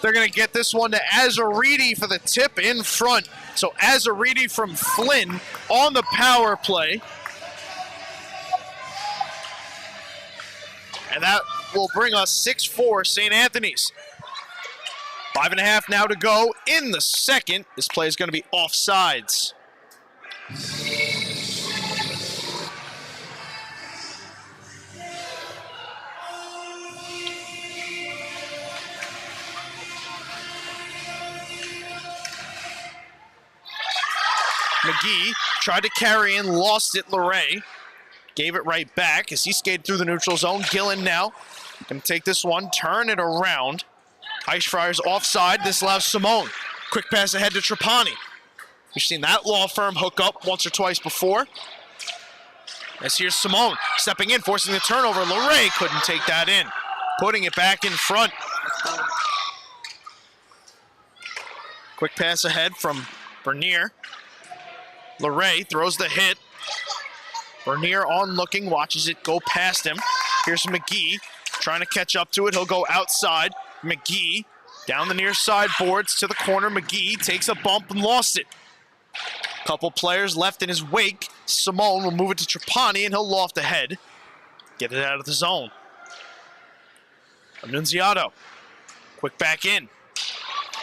They're going to get this one to Azaridi for the tip in front. So Azaridi from Flynn on the power play. And that will bring us 6-4 St. Anthony's. 5.5 now to go in the second. This play is going to be offsides. McGee tried to carry in, lost it. LeRae gave it right back as he skated through the neutral zone. Gillen now going to take this one, turn it around. Eichfriar's offside. This allows Simone. Quick pass ahead to Trapani. We've seen that law firm hook up once or twice before. As here's Simone stepping in, forcing the turnover. LeRae couldn't take that in. Putting it back in front. Quick pass ahead from Bernier. LeRae throws the hit. Bernier on looking, watches it go past him. Here's McGee trying to catch up to it. He'll go outside. McGee down the near side boards to the corner. McGee takes a bump and lost it. Couple players left in his wake. Simone will move it to Trapani and he'll loft ahead. Get it out of the zone. Annunziato. Quick back in.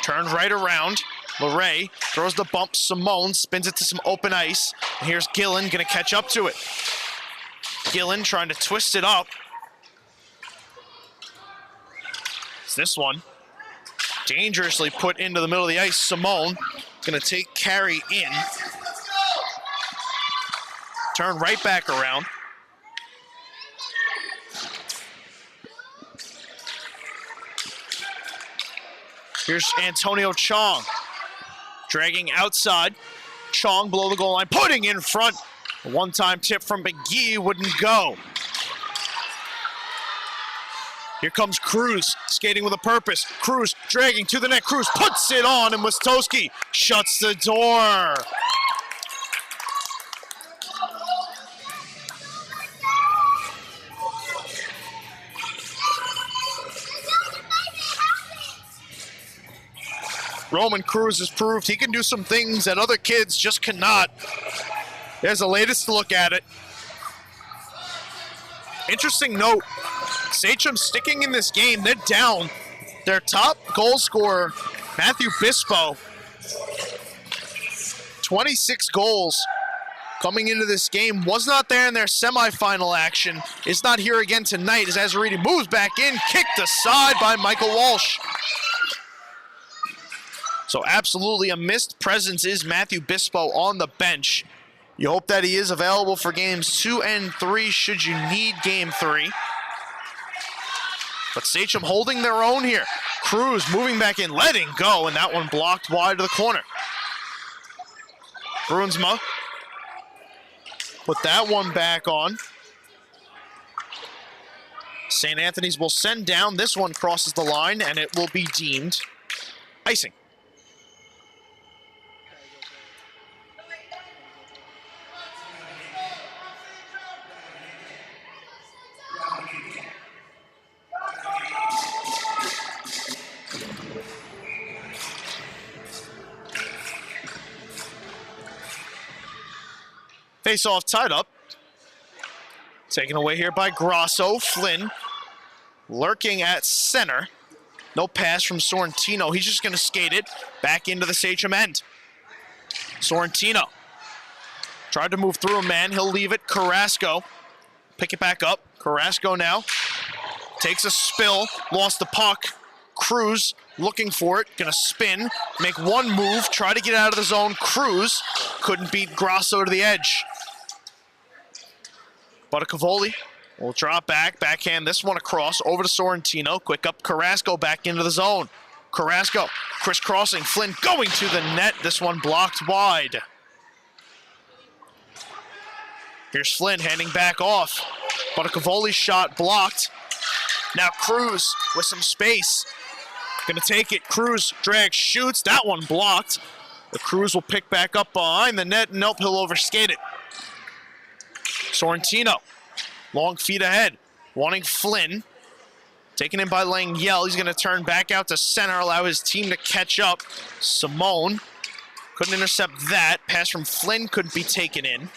Turns right around. LeRae throws the bump. Simone spins it to some open ice. And here's Gillen going to catch up to it. Gillen trying to twist it up. It's this one. Dangerously put into the middle of the ice. Simone gonna take carry in. Turn right back around. Here's Antonio Chong. Dragging outside. Chong below the goal line, putting in front. A one-time tip from McGee wouldn't go. Here comes Cruz, skating with a purpose. Cruz dragging to the net. Cruz puts it on, and Wistowski shuts the door. Roman Cruz has proved he can do some things that other kids just cannot. There's the latest look at it. Interesting note, Sachem sticking in this game. They're down. Their top goal scorer, Matthew Bispo, 26 goals coming into this game. Was not there in their semifinal action. Is not here again tonight as Azariti moves back in, kicked aside by Michael Walsh. So absolutely a missed presence is Matthew Bispo on the bench. You hope that he is available for games 2 and 3 should you need game 3. But Sachem holding their own here. Cruz moving back in, letting go, and that one blocked wide to the corner. Bruinsma put that one back on. St. Anthony's will send down. This one crosses the line, and it will be deemed icing. Face-off tied up. Taken away here by Grosso. Flynn lurking at center. No pass from Sorrentino. He's just going to skate it back into the Sachem end. Sorrentino tried to move through a man. He'll leave it. Carrasco. Pick it back up. Carrasco now takes a spill. Lost the puck. Cruz looking for it. Going to spin. Make one move. Try to get out of the zone. Cruz couldn't beat Grosso to the edge. Buttacavoli will drop back, backhand this one across, over to Sorrentino. Quick up, Carrasco back into the zone. Carrasco crisscrossing, Flynn going to the net. This one blocked wide. Here's Flynn handing back off. Buttacavoli's shot blocked. Now Cruz with some space. Gonna take it, Cruz drags, shoots, that one blocked. The Cruz will pick back up behind the net. Nope, he'll overskate it. Sorrentino, long feet ahead, wanting Flynn. Taken in by Langiel. He's going to turn back out to center, allow his team to catch up. Simone couldn't intercept that. Pass from Flynn couldn't be taken in.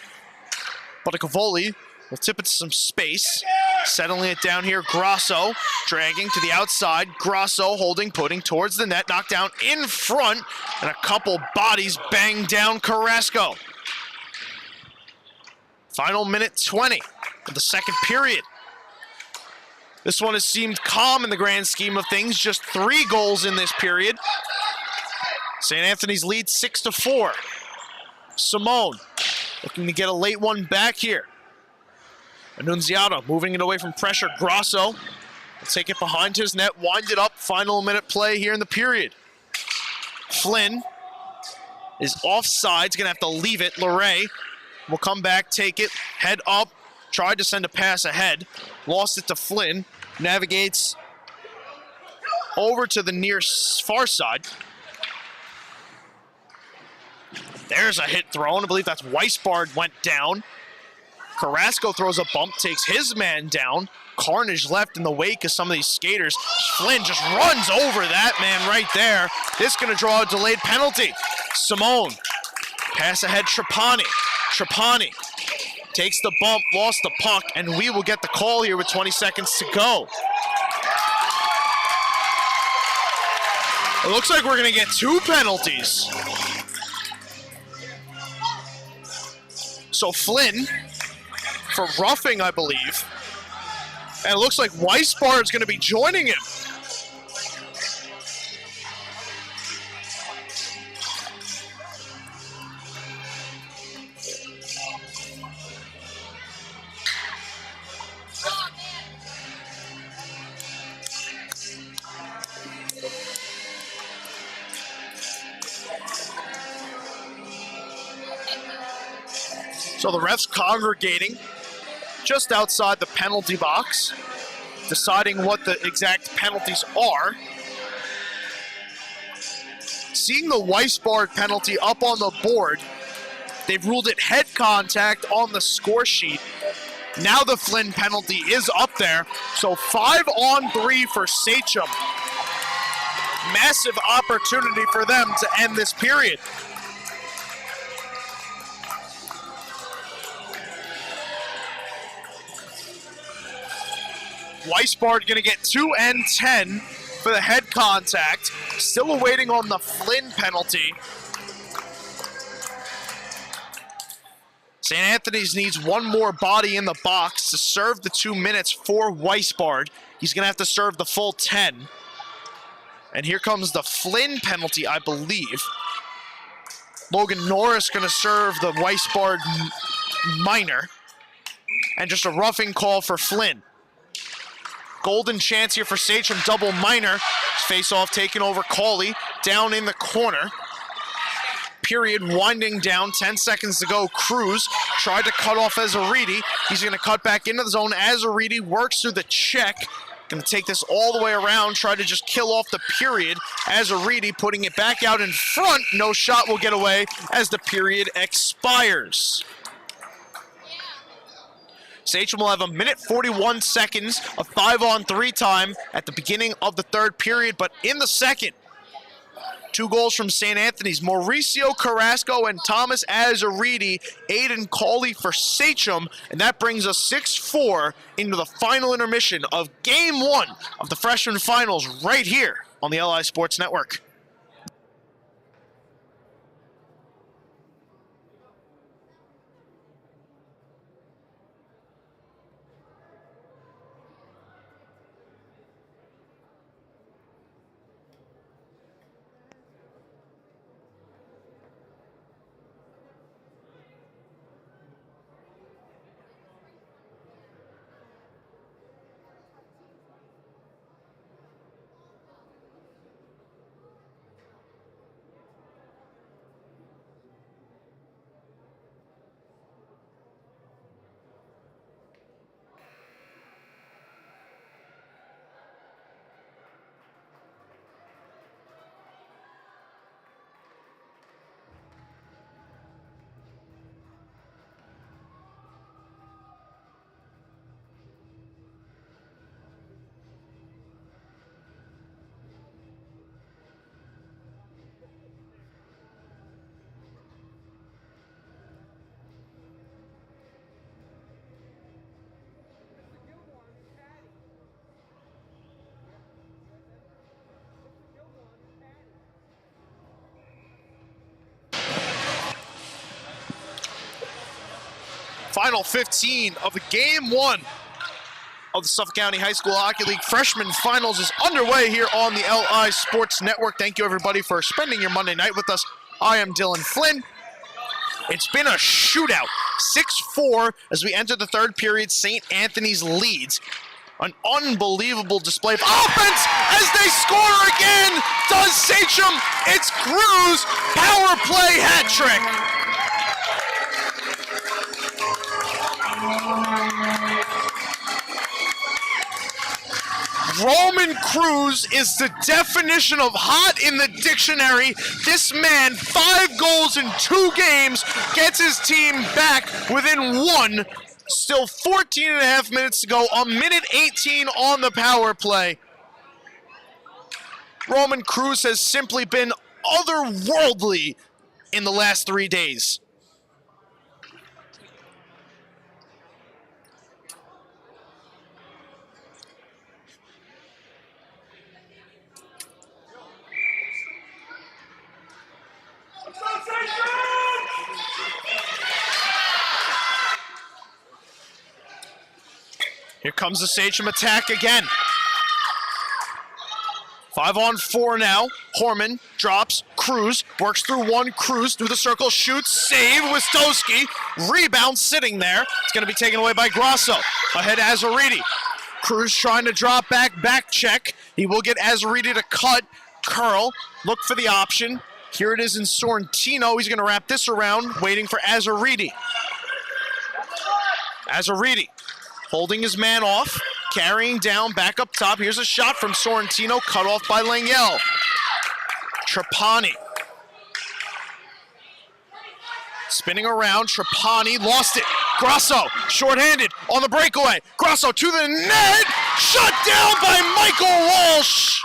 Buttacavoli will tip it to some space. Settling it down here, Grosso dragging to the outside. Grosso holding, putting towards the net. Knocked down in front, and a couple bodies bang down Carrasco. Final minute 20 of the second period. This one has seemed calm in the grand scheme of things. Just 3 goals in this period. St. Anthony's lead 6-4. Simone looking to get a late one back here. Annunziata moving it away from pressure. Grosso will take it behind his net, wind it up. Final minute play here in the period. Flynn is offside. He's going to have to leave it. Leray will come back, take it, head up, tried to send a pass ahead, lost it to Flynn, navigates over to the near far side. There's a hit thrown. I believe that's Weisbard went down. Carrasco throws a bump, takes his man down. Carnage left in the wake of some of these skaters. Flynn just runs over that man right there. This is going to draw a delayed penalty. Simone, pass ahead, Trapani. Trapani takes the bump, lost the puck, and we will get the call here with 20 seconds to go. It looks like we're going to get 2 penalties. So Flynn for roughing, I believe. And it looks like Weisbard is going to be joining him. So the refs congregating just outside the penalty box, deciding what the exact penalties are. Seeing the Weisbard penalty up on the board, they've ruled it head contact on the score sheet. Now the Flynn penalty is up there, so 5-on-3 for Sachem. Massive opportunity for them to end this period. Weisbard going to get 2 and 10 for the head contact. Still awaiting on the Flynn penalty. St. Anthony's needs one more body in the box to serve the 2 minutes for Weisbard. He's going to have to serve the full 10. And here comes the Flynn penalty, I believe. Logan Norris going to serve the Weisbard minor. And just a roughing call for Flynn. Golden chance here for Sachem, double minor. Face-off taken over Cauley, down in the corner. Period winding down, 10 seconds to go. Cruz tried to cut off Ezeridi. He's gonna cut back into the zone. Ezeridi works through the check. Gonna take this all the way around, try to just kill off the period. Ezeridi putting it back out in front. No shot will get away as the period expires. Sachem will have 1:41 seconds of 5-on-3 time at the beginning of the third period, but in the second, 2 goals from St. Anthony's. Mauricio Carrasco and Thomas Ezeridi, Aiden Cauley for Sachem, and that brings us 6-4 into the final intermission of Game 1 of the freshman finals right here on the LI Sports Network. Final 15 of the Game 1 of the Suffolk County High School Hockey League Freshman Finals is underway here on the LI Sports Network. Thank you, everybody, for spending your Monday night with us. I am Dylan Flynn. It's been a shootout, 6-4 as we enter the third period. St. Anthony's leads. An unbelievable display of offense as they score again. Does Sachem? It's Cruz, power play hat trick. Roman Cruz is the definition of hot in the dictionary. This man, 5 goals in 2 games, gets his team back within 1. Still 14 and a half minutes to go, 1:18 on the power play. Roman Cruz has simply been otherworldly in the last 3 days. Here comes the Sachem attack again. 5-on-4 now. Horman drops. Cruz works through one. Cruz through the circle. Shoots. Save. Wistowski. Rebound sitting there. It's going to be taken away by Grasso. Ahead Azaridi. Cruz trying to drop back. Back check. He will get Azaridi to cut. Curl. Look for the option. Here it is in Sorrentino. He's going to wrap this around. Waiting for Azaridi. Azaridi holding his man off. Carrying down, back up top. Here's a shot from Sorrentino, cut off by Langell. Trapani. Spinning around, Trapani lost it. Grasso, shorthanded on the breakaway. Grasso to the net, shut down by Michael Walsh.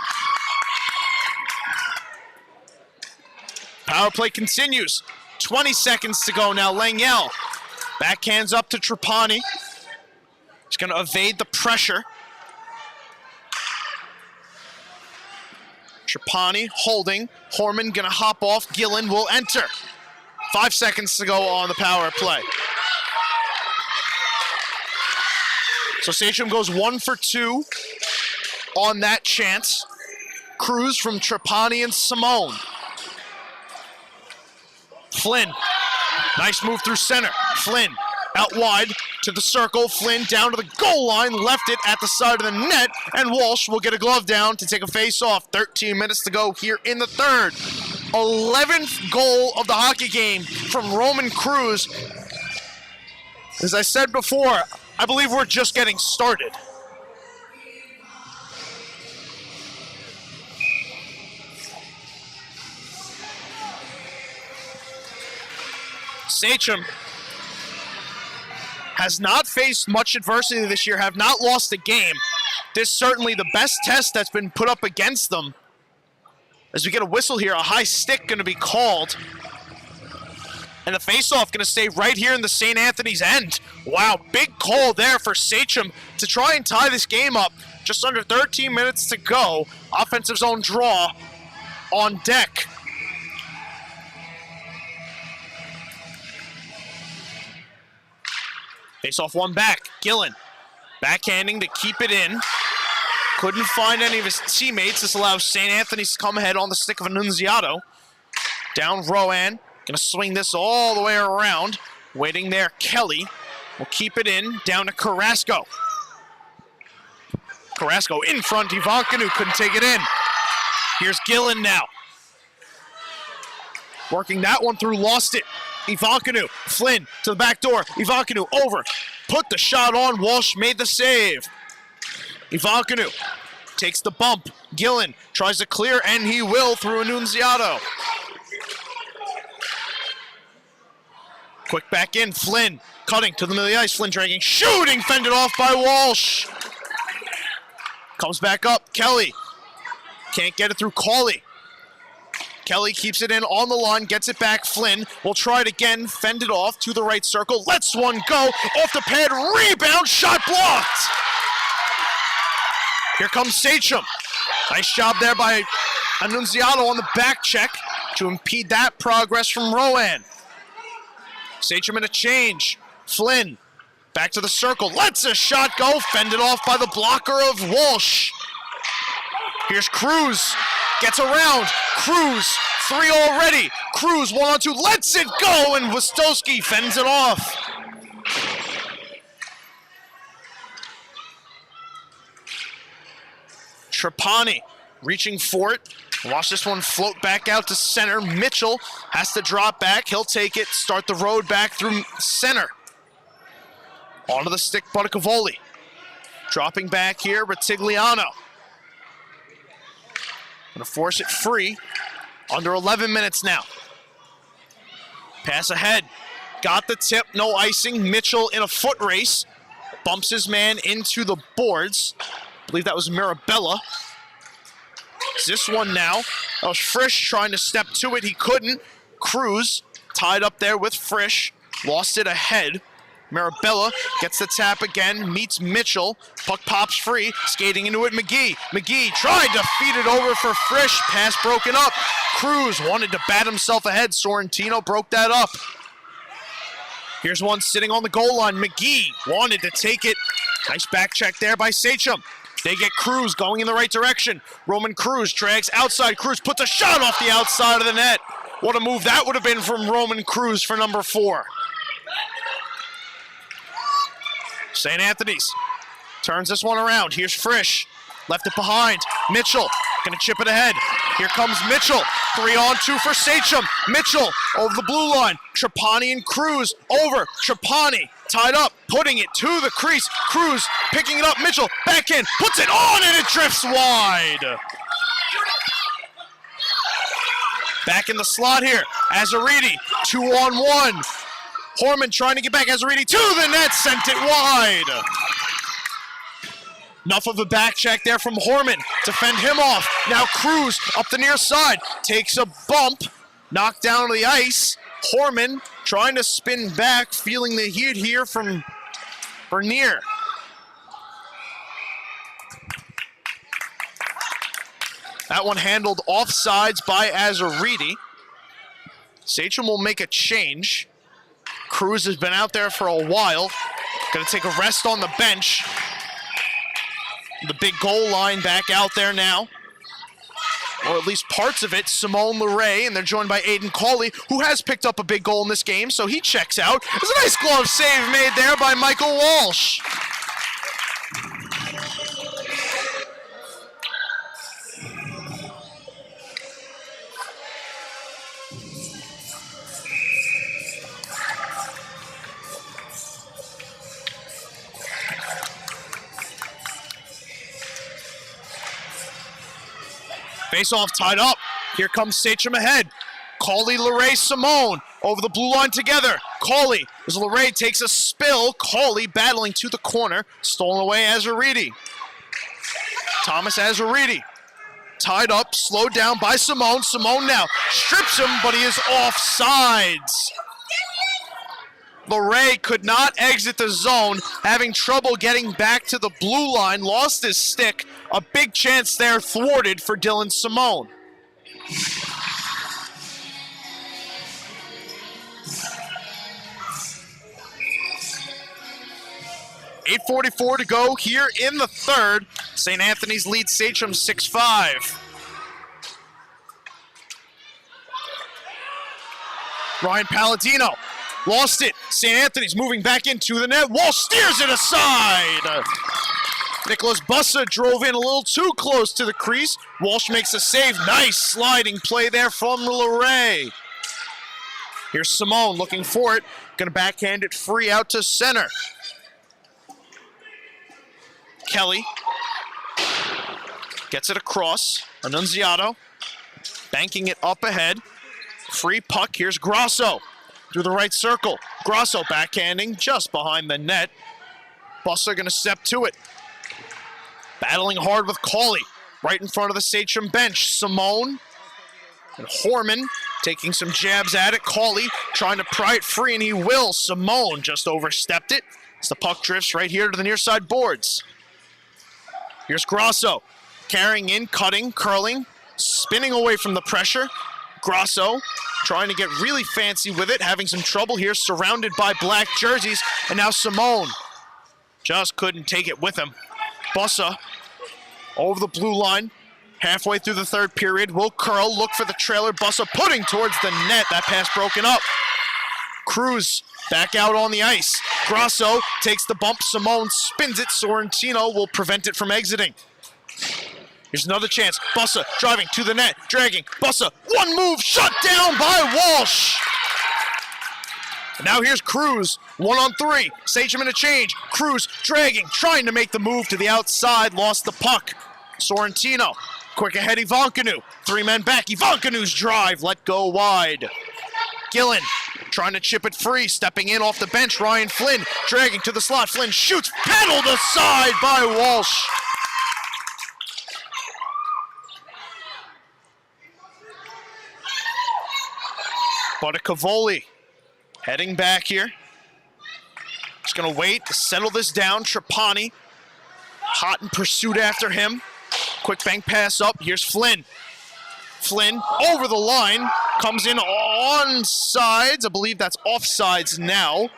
Power play continues. 20 seconds to go now. Langell backhands up to Trapani. He's going to evade the pressure. Trapani holding. Horman going to hop off. Gillen will enter. 5 seconds to go on the power play. So Sachem goes 1 for 2 on that chance. Cruz from Trapani and Simone. Flynn. Nice move through center. Flynn out wide to the circle. Flynn down to the goal line, left it at the side of the net, and Walsh will get a glove down to take a face-off. 13 minutes to go here in the third. 11th goal of the hockey game from Roman Cruz. As I said before, I believe we're just getting started. Sachem has not faced much adversity this year, have not lost a game. This is certainly the best test that's been put up against them. As we get a whistle here, a high stick going to be called. And the faceoff going to stay right here in the St. Anthony's end. Wow, big call there for Sachem to try and tie this game up. Just under 13 minutes to go. Offensive zone draw on deck. Face-off one back. Gillen backhanding to keep it in. Couldn't find any of his teammates. This allows St. Anthony's to come ahead on the stick of Annunziato. Down Rowan. Going to swing this all the way around. Waiting there, Kelly will keep it in. Down to Carrasco. Carrasco in front. Ivankinu couldn't take it in. Here's Gillen now. Working that one through, lost it. Ivankinu, Flynn to the back door. Ivankinu over, put the shot on. Walsh made the save. Ivankinu takes the bump. Gillen tries to clear, and he will through Annunziato. Quick back in, Flynn cutting to the middle of the ice. Flynn dragging, shooting, fended off by Walsh. Comes back up, Kelly. Can't get it through Cawley. Kelly keeps it in on the line, gets it back. Flynn will try it again, fend it off to the right circle. Lets one go, off the pad, rebound, shot blocked. Here comes Sachem. Nice job there by Annunziato on the back check to impede that progress from Rowan. Sachem in a change. Flynn back to the circle, lets a shot go, fended off by the blocker of Walsh. Here's Cruz. Gets around, Cruz, 3 already. Cruz 1-on-2, lets it go, and Wistowski fends it off. Trapani reaching for it. Watch this one float back out to center. Mitchell has to drop back. He'll take it, start the road back through center. Onto the stick, Buttacavoli. Dropping back here, Ratigliano. Gonna force it free. Under 11 minutes now. Pass ahead. Got the tip, no icing. Mitchell in a foot race. Bumps his man into the boards. I believe that was Mirabella. It's this one now. That was Frisch trying to step to it. He couldn't. Cruz tied up there with Frisch. Lost it ahead. Mirabella gets the tap again, meets Mitchell. Puck pops free, skating into it, McGee. McGee tried to feed it over for Frisch. Pass broken up. Cruz wanted to bat himself ahead. Sorrentino broke that up. Here's one sitting on the goal line. McGee wanted to take it Nice back check there by Sachem. They get Cruz going in the right direction. Roman Cruz drags outside. Cruz puts a shot off the outside of the net. What a move that would have been from Roman Cruz for number 4. St. Anthony's turns this one around. Here's Frisch. Left it behind. Mitchell gonna chip it ahead. Here comes Mitchell. 3-on-2 for Sachem. Mitchell over the blue line. Trapani and Cruz over. Trapani tied up, putting it to the crease. Cruz picking it up. Mitchell backhand, puts it on, and it drifts wide. Back in the slot here. Azaridi, 2-on-1. Horman trying to get back. Azaridi to the net, sent it wide. Enough of a back check there from Horman to fend him off. Now Cruz up the near side, takes a bump, knocked down to the ice. Horman trying to spin back, feeling the heat here from Bernier. That one handled offsides by Azaridi. Sachem will make a change. Cruz has been out there for a while. Gonna take a rest on the bench. The big goal line back out there now. Or at least parts of it. Simone Leray, and they're joined by Aiden Cawley, who has picked up a big goal in this game, so he checks out. There's a nice glove save made there by Michael Walsh. Face-off tied up. Here comes Sachem ahead. Cawley, Leray, Simone over the blue line together. Cawley, as Leray takes a spill. Cawley battling to the corner. Stolen away Azaridi. Thomas Azaridi. Tied up, slowed down by Simone. Simone now strips him, but he is offsides. Leray could not exit the zone, having trouble getting back to the blue line, lost his stick. A big chance there thwarted for Dylan Simone. .8:44 to go here in the third. St. Anthony's leads Sachem 6-5. Ryan Palladino lost it. St. Anthony's moving back into the net. Walsh steers it aside. Nicholas Bussa drove in a little too close to the crease. Walsh makes a save. Nice sliding play there from Leray. Here's Simone looking for it. Gonna backhand it free out to center. Kelly gets it across. Annunziato banking it up ahead. Free puck. Here's Grosso through the right circle. Grosso backhanding just behind the net. Bussa gonna step to it. Battling hard with Cawley right in front of the Sachem bench. Simone and Horman taking some jabs at it. Cawley trying to pry it free, and he will. Simone just overstepped it as the puck drifts right here to the near side boards. Here's Grosso carrying in, cutting, curling, spinning away from the pressure. Grosso trying to get really fancy with it, having some trouble here, surrounded by black jerseys. And now Simone just couldn't take it with him. Bussa over the blue line, halfway through the third period, will curl, look for the trailer. Bussa putting towards the net. That pass broken up. Cruz back out on the ice. Grosso takes the bump. Simone spins it. Sorrentino will prevent it from exiting. Here's another chance. Bussa driving to the net, dragging. Bussa, one move, shut down by Walsh. And now here's Cruz, 1-on-3. Sachem in a change. Cruz dragging, trying to make the move to the outside, lost the puck. Sorrentino, quick ahead Ivankanu. 3 men back, Ivankanu's drive, let go wide. Gillen trying to chip it free, stepping in off the bench. Ryan Flynn dragging to the slot. Flynn shoots, paddled aside by Walsh. But a Cavoli heading back here. Just gonna wait to settle this down. Trapani hot in pursuit after him. Quick bank pass up. Here's Flynn. Flynn over the line, comes in on sides. I believe that's offsides now.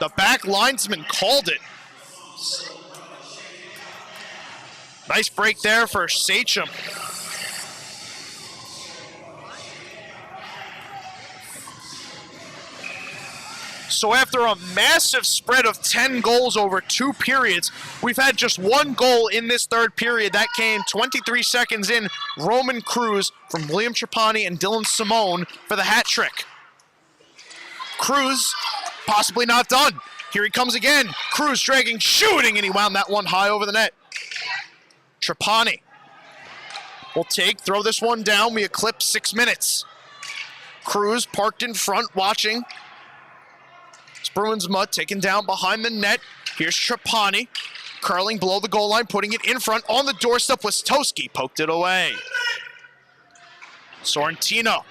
The back linesman called it. Nice break there for Sachem. So after a massive spread of 10 goals over 2 periods, we've had just 1 goal in this third period. That came 23 seconds in. Roman Cruz from William Trapani and Dylan Simone for the hat trick. Cruz possibly not done. Here he comes again. Cruz dragging, shooting, and he wound that one high over the net. Trapani will throw this one down. We eclipse 6 minutes. Cruz parked in front, watching. Bruins Mutt taken down behind the net. Here's Trapani, curling below the goal line, putting it in front on the doorstep. Wistowski poked it away. Sorrentino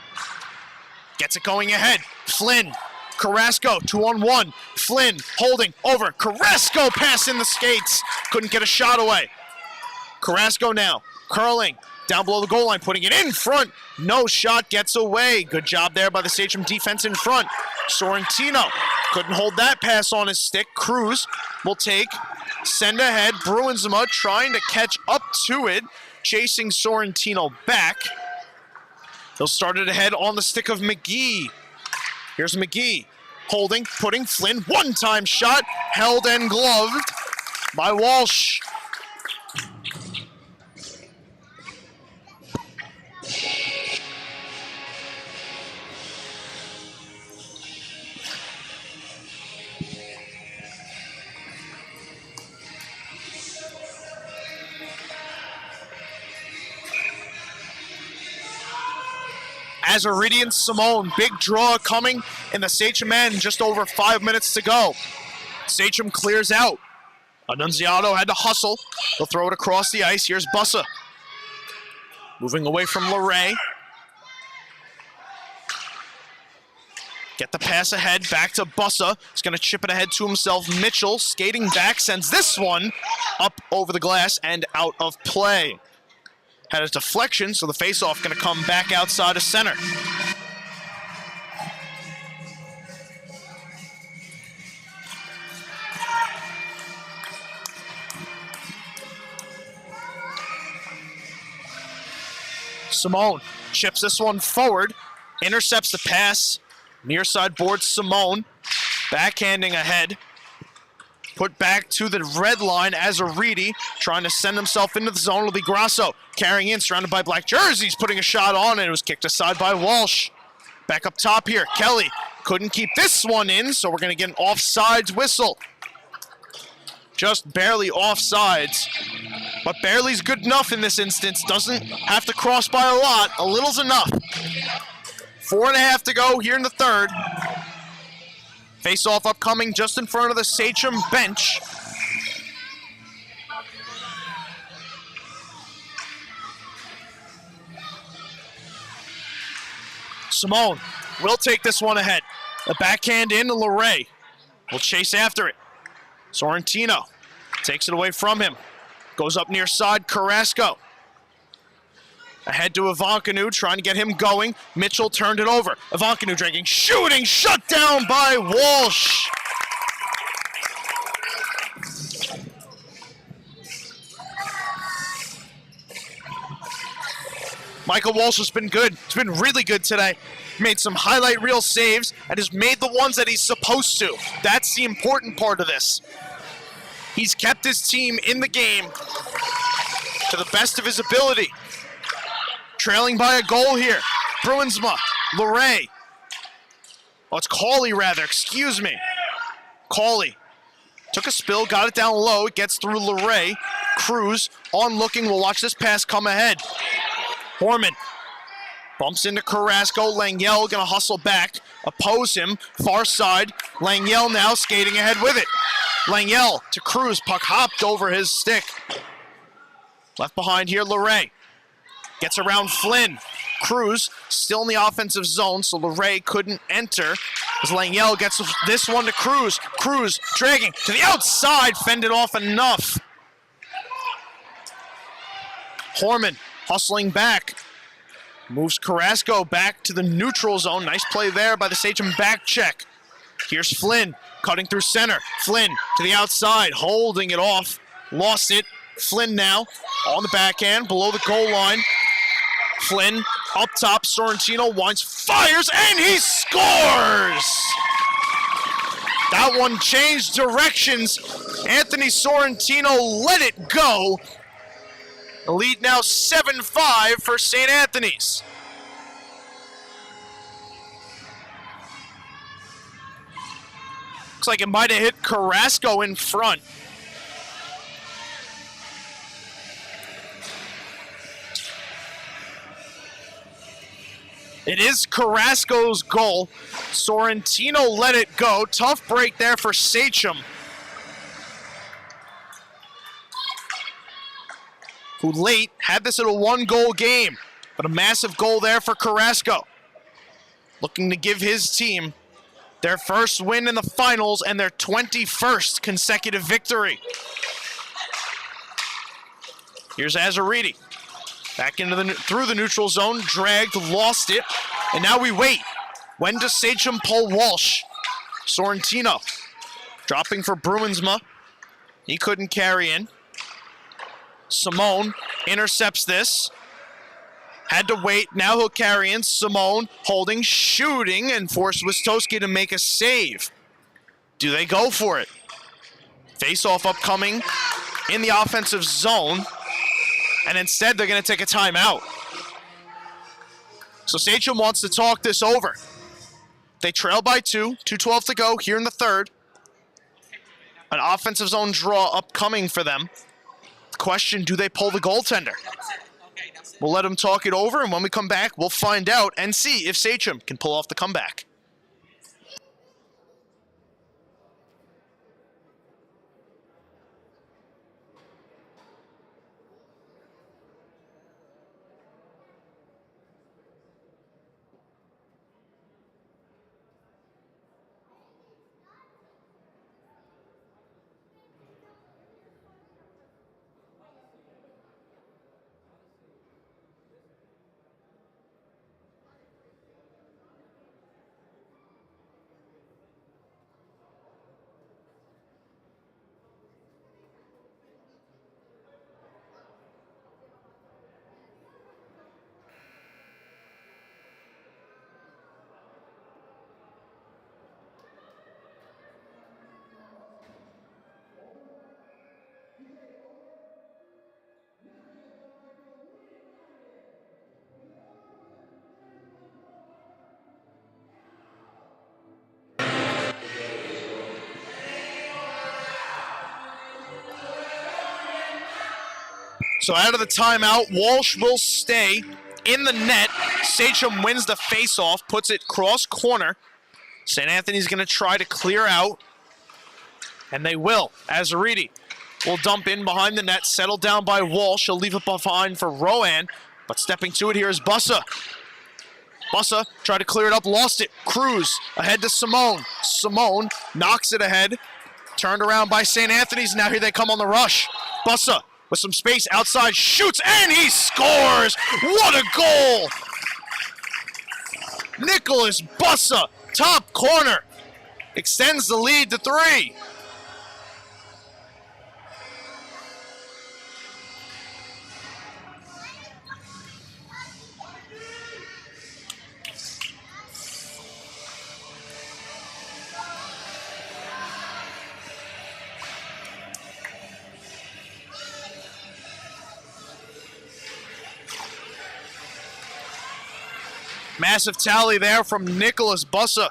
gets it going ahead. Flynn, Carrasco, 2-on-1. Flynn holding over. Carrasco passing the skates. Couldn't get a shot away. Carrasco now, curling down below the goal line, putting it in front. No shot, gets away. Good job there by the Sachem defense in front. Sorrentino couldn't hold that pass on his stick. Cruz will send ahead. Bruinsma trying to catch up to it, chasing Sorrentino back. He'll start it ahead on the stick of McGee. Here's McGee, holding, putting Flynn, one-time shot, held and gloved by Walsh. Azaridian Simone, big draw coming in the Sachem end, just over 5 minutes to go. Sachem clears out. Annunziato had to hustle. He'll throw it across the ice. Here's Bussa. Moving away from LeRae. Get the pass ahead, back to Bussa. He's going to chip it ahead to himself. Mitchell skating back, sends this one up over the glass and out of play. Had a deflection, so the faceoff going to come back outside of center. Simone chips this one forward, intercepts the pass, near side board Simone, backhanding ahead. Put back to the red line as Aridi, trying to send himself into the zone. It'll be Grasso carrying in, surrounded by black jerseys, putting a shot on, and it was kicked aside by Walsh. Back up top here, Kelly couldn't keep this one in, so we're going to get an offsides whistle. Just barely offsides, but barely's good enough in this instance. Doesn't have to cross by a lot. A little's enough. 4.5 to go here in the third. Face-off upcoming just in front of the Sachem bench. Simone will take this one ahead. A backhand in to LeRae. Will chase after it. Sorrentino takes it away from him. Goes up near side, Carrasco. Ahead to Ivankanu, trying to get him going. Mitchell turned it over. Ivankanu dragging, shooting, shut down by Walsh. Michael Walsh has been good. He's been really good today. Made some highlight reel saves and has made the ones that he's supposed to. That's the important part of this. He's kept his team in the game to the best of his ability. Trailing by a goal here. Bruinsma, LeRae. Oh, it's Cawley rather, excuse me. Cawley took a spill, got it down low. It gets through LeRae. Cruz on looking, will watch this pass come ahead. Horman bumps into Carrasco. Langiel gonna hustle back, oppose him, far side. Langiel now skating ahead with it. Langiel to Cruz, puck hopped over his stick. Left behind here, LeRae. Gets around Flynn. Cruz still in the offensive zone, so LeRae couldn't enter. As Langiel gets this one to Cruz. Cruz dragging to the outside, fended off enough. Horman hustling back. Moves Carrasco back to the neutral zone. Nice play there by the Sachem back check. Here's Flynn. cutting through center. Flynn to the outside, holding it off. Lost it. Flynn now on the backhand, below the goal line. Flynn up top, Sorrentino winds, fires, and he scores! That one changed directions. Anthony Sorrentino let it go. The lead now 7-5 for St. Anthony's. Looks like it might have hit Carrasco in front. It is Carrasco's goal. Sorrentino let it go. Tough break there for Sachem, who late had this at a one-goal game, but a massive goal there for Carrasco. Looking to give his team their first win in the finals and their 21st consecutive victory. Here's Azariti. Back into through the neutral zone, dragged, lost it, and now we wait. When does Sachem pull Walsh? Sorrentino dropping for Bruinsma. He couldn't carry in. Simone intercepts this. Had to wait, now he'll carry in. Simone holding, shooting, and forced Wistowski to make a save. Do they go for it? Face-off upcoming in the offensive zone. And instead, they're going to take a timeout. So Sachem wants to talk this over. They trail by 2, 2:12 to go here in the third. An offensive zone draw upcoming for them. Question, do they pull the goaltender? We'll let them talk it over, and when we come back, we'll find out and see if Sachem can pull off the comeback. So out of the timeout, Walsh will stay in the net. Sachem wins the faceoff, puts it cross corner. St. Anthony's going to try to clear out, and they will. Azariti will dump in behind the net, settled down by Walsh. He'll leave it behind for Rowan, but stepping to it here is Bussa. Bussa tried to clear it up, lost it. Cruz ahead to Simone. Simone knocks it ahead. Turned around by St. Anthony's. Now here they come on the rush. Bussa with some space outside, shoots, and he scores! What a goal! Nicholas Bussa, top corner, extends the lead to 3. Massive tally there from Nicholas Bussa.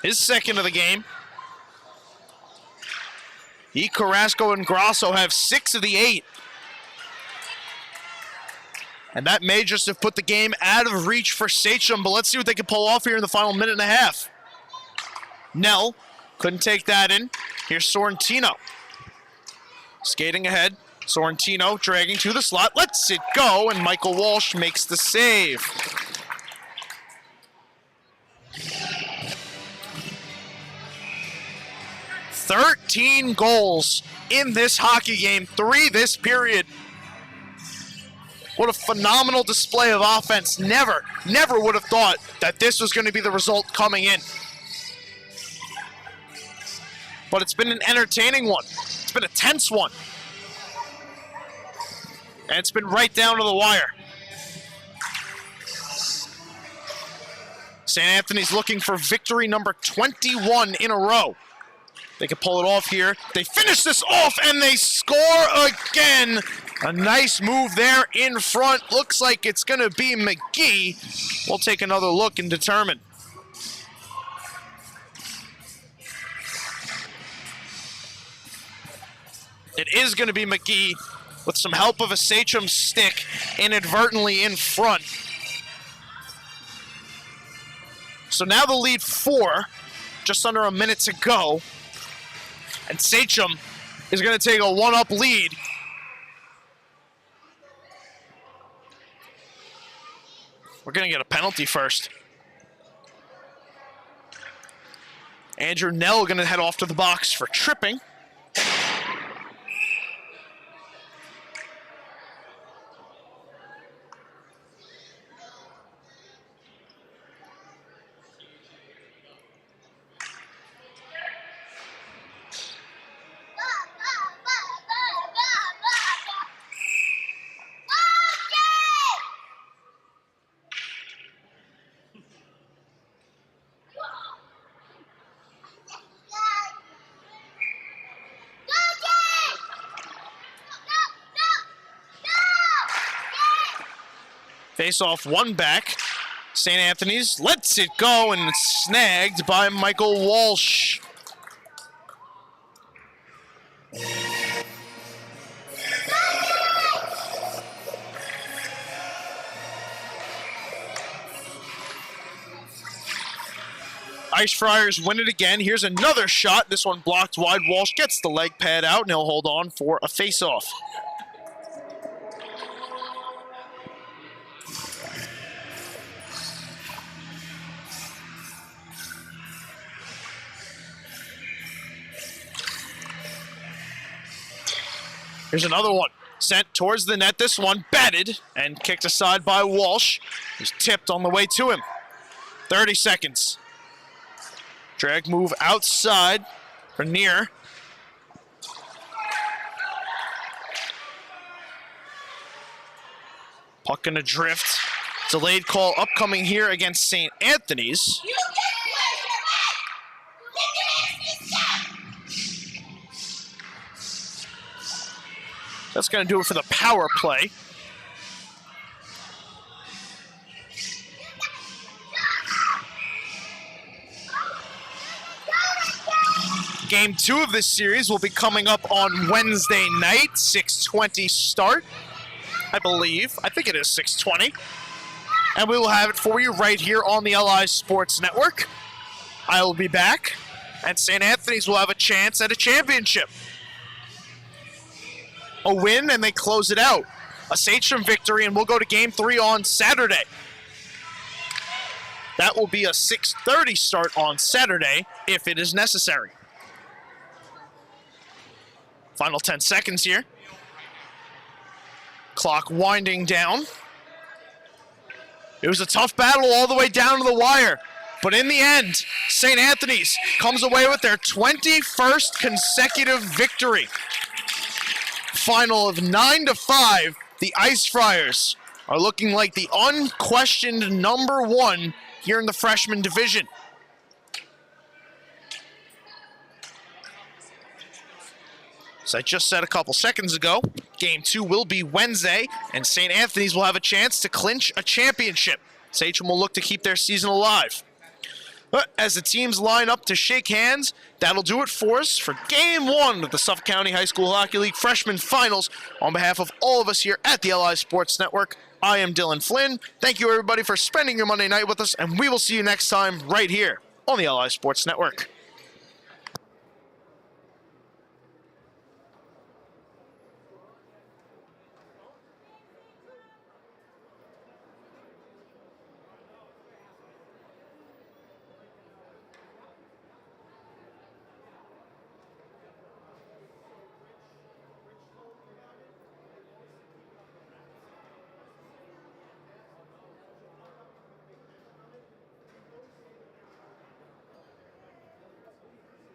His second of the game. He, Carrasco, and Grasso have 6 of the 8. And that may just have put the game out of reach for Sachem, but let's see what they can pull off here in the final minute and a half. Nell couldn't take that in. Here's Sorrentino. Skating ahead. Sorrentino dragging to the slot, lets it go, and Michael Walsh makes the save. "13 goals in this hockey game, 3 this period. What a phenomenal display of offense. Never would have thought that this was going to be the result coming in. But it's been an entertaining one. It's been a tense one. And it's been right down to the wire. St. Anthony's looking for victory number 21 in a row. They can pull it off here. They finish this off and they score again. A nice move there in front. Looks like it's going to be McGee. We'll take another look and determine. It is going to be McGee with some help of a Sachem stick inadvertently in front. So now the lead 4, just under a minute to go. And Sachem is going to take a 1-up lead. We're going to get a penalty first. Andrew Nell going to head off to the box for tripping. Face off one back. St. Anthony's lets it go and it's snagged by Michael Walsh. Ice Friars win it again. Here's another shot. This one blocked wide. Walsh gets the leg pad out and he'll hold on for a face-off. Here's another one. Sent towards the net. This one batted and kicked aside by Walsh. He's tipped on the way to him. 30 seconds. Drag move outside for near. Puck gonna drift. Delayed call upcoming here against St. Anthony's. That's going to do it for the power play. Game 2 of this series will be coming up on Wednesday night, 6:20 start, I believe. I think it is 6:20. And we will have it for you right here on the LI Sports Network. I will be back, and St. Anthony's will have a chance at a championship. A win, and they close it out. A Sachem victory, and we'll go to Game 3 on Saturday. That will be a 6:30 start on Saturday, if it is necessary. Final 10 seconds here. Clock winding down. It was a tough battle all the way down to the wire. But in the end, St. Anthony's comes away with their 21st consecutive victory. Final of 9-5, the Ice Friars are looking like the unquestioned #1 here in the freshman division. As I just said a couple seconds ago, Game 2 will be Wednesday, and St. Anthony's will have a chance to clinch a championship. Sachem will look to keep their season alive. But as the teams line up to shake hands, that'll do it for us for Game 1 of the Suffolk County High School Hockey League Freshman Finals. On behalf of all of us here at the LI Sports Network, I am Dylan Flynn. Thank you, everybody, for spending your Monday night with us, and we will see you next time right here on the LI Sports Network.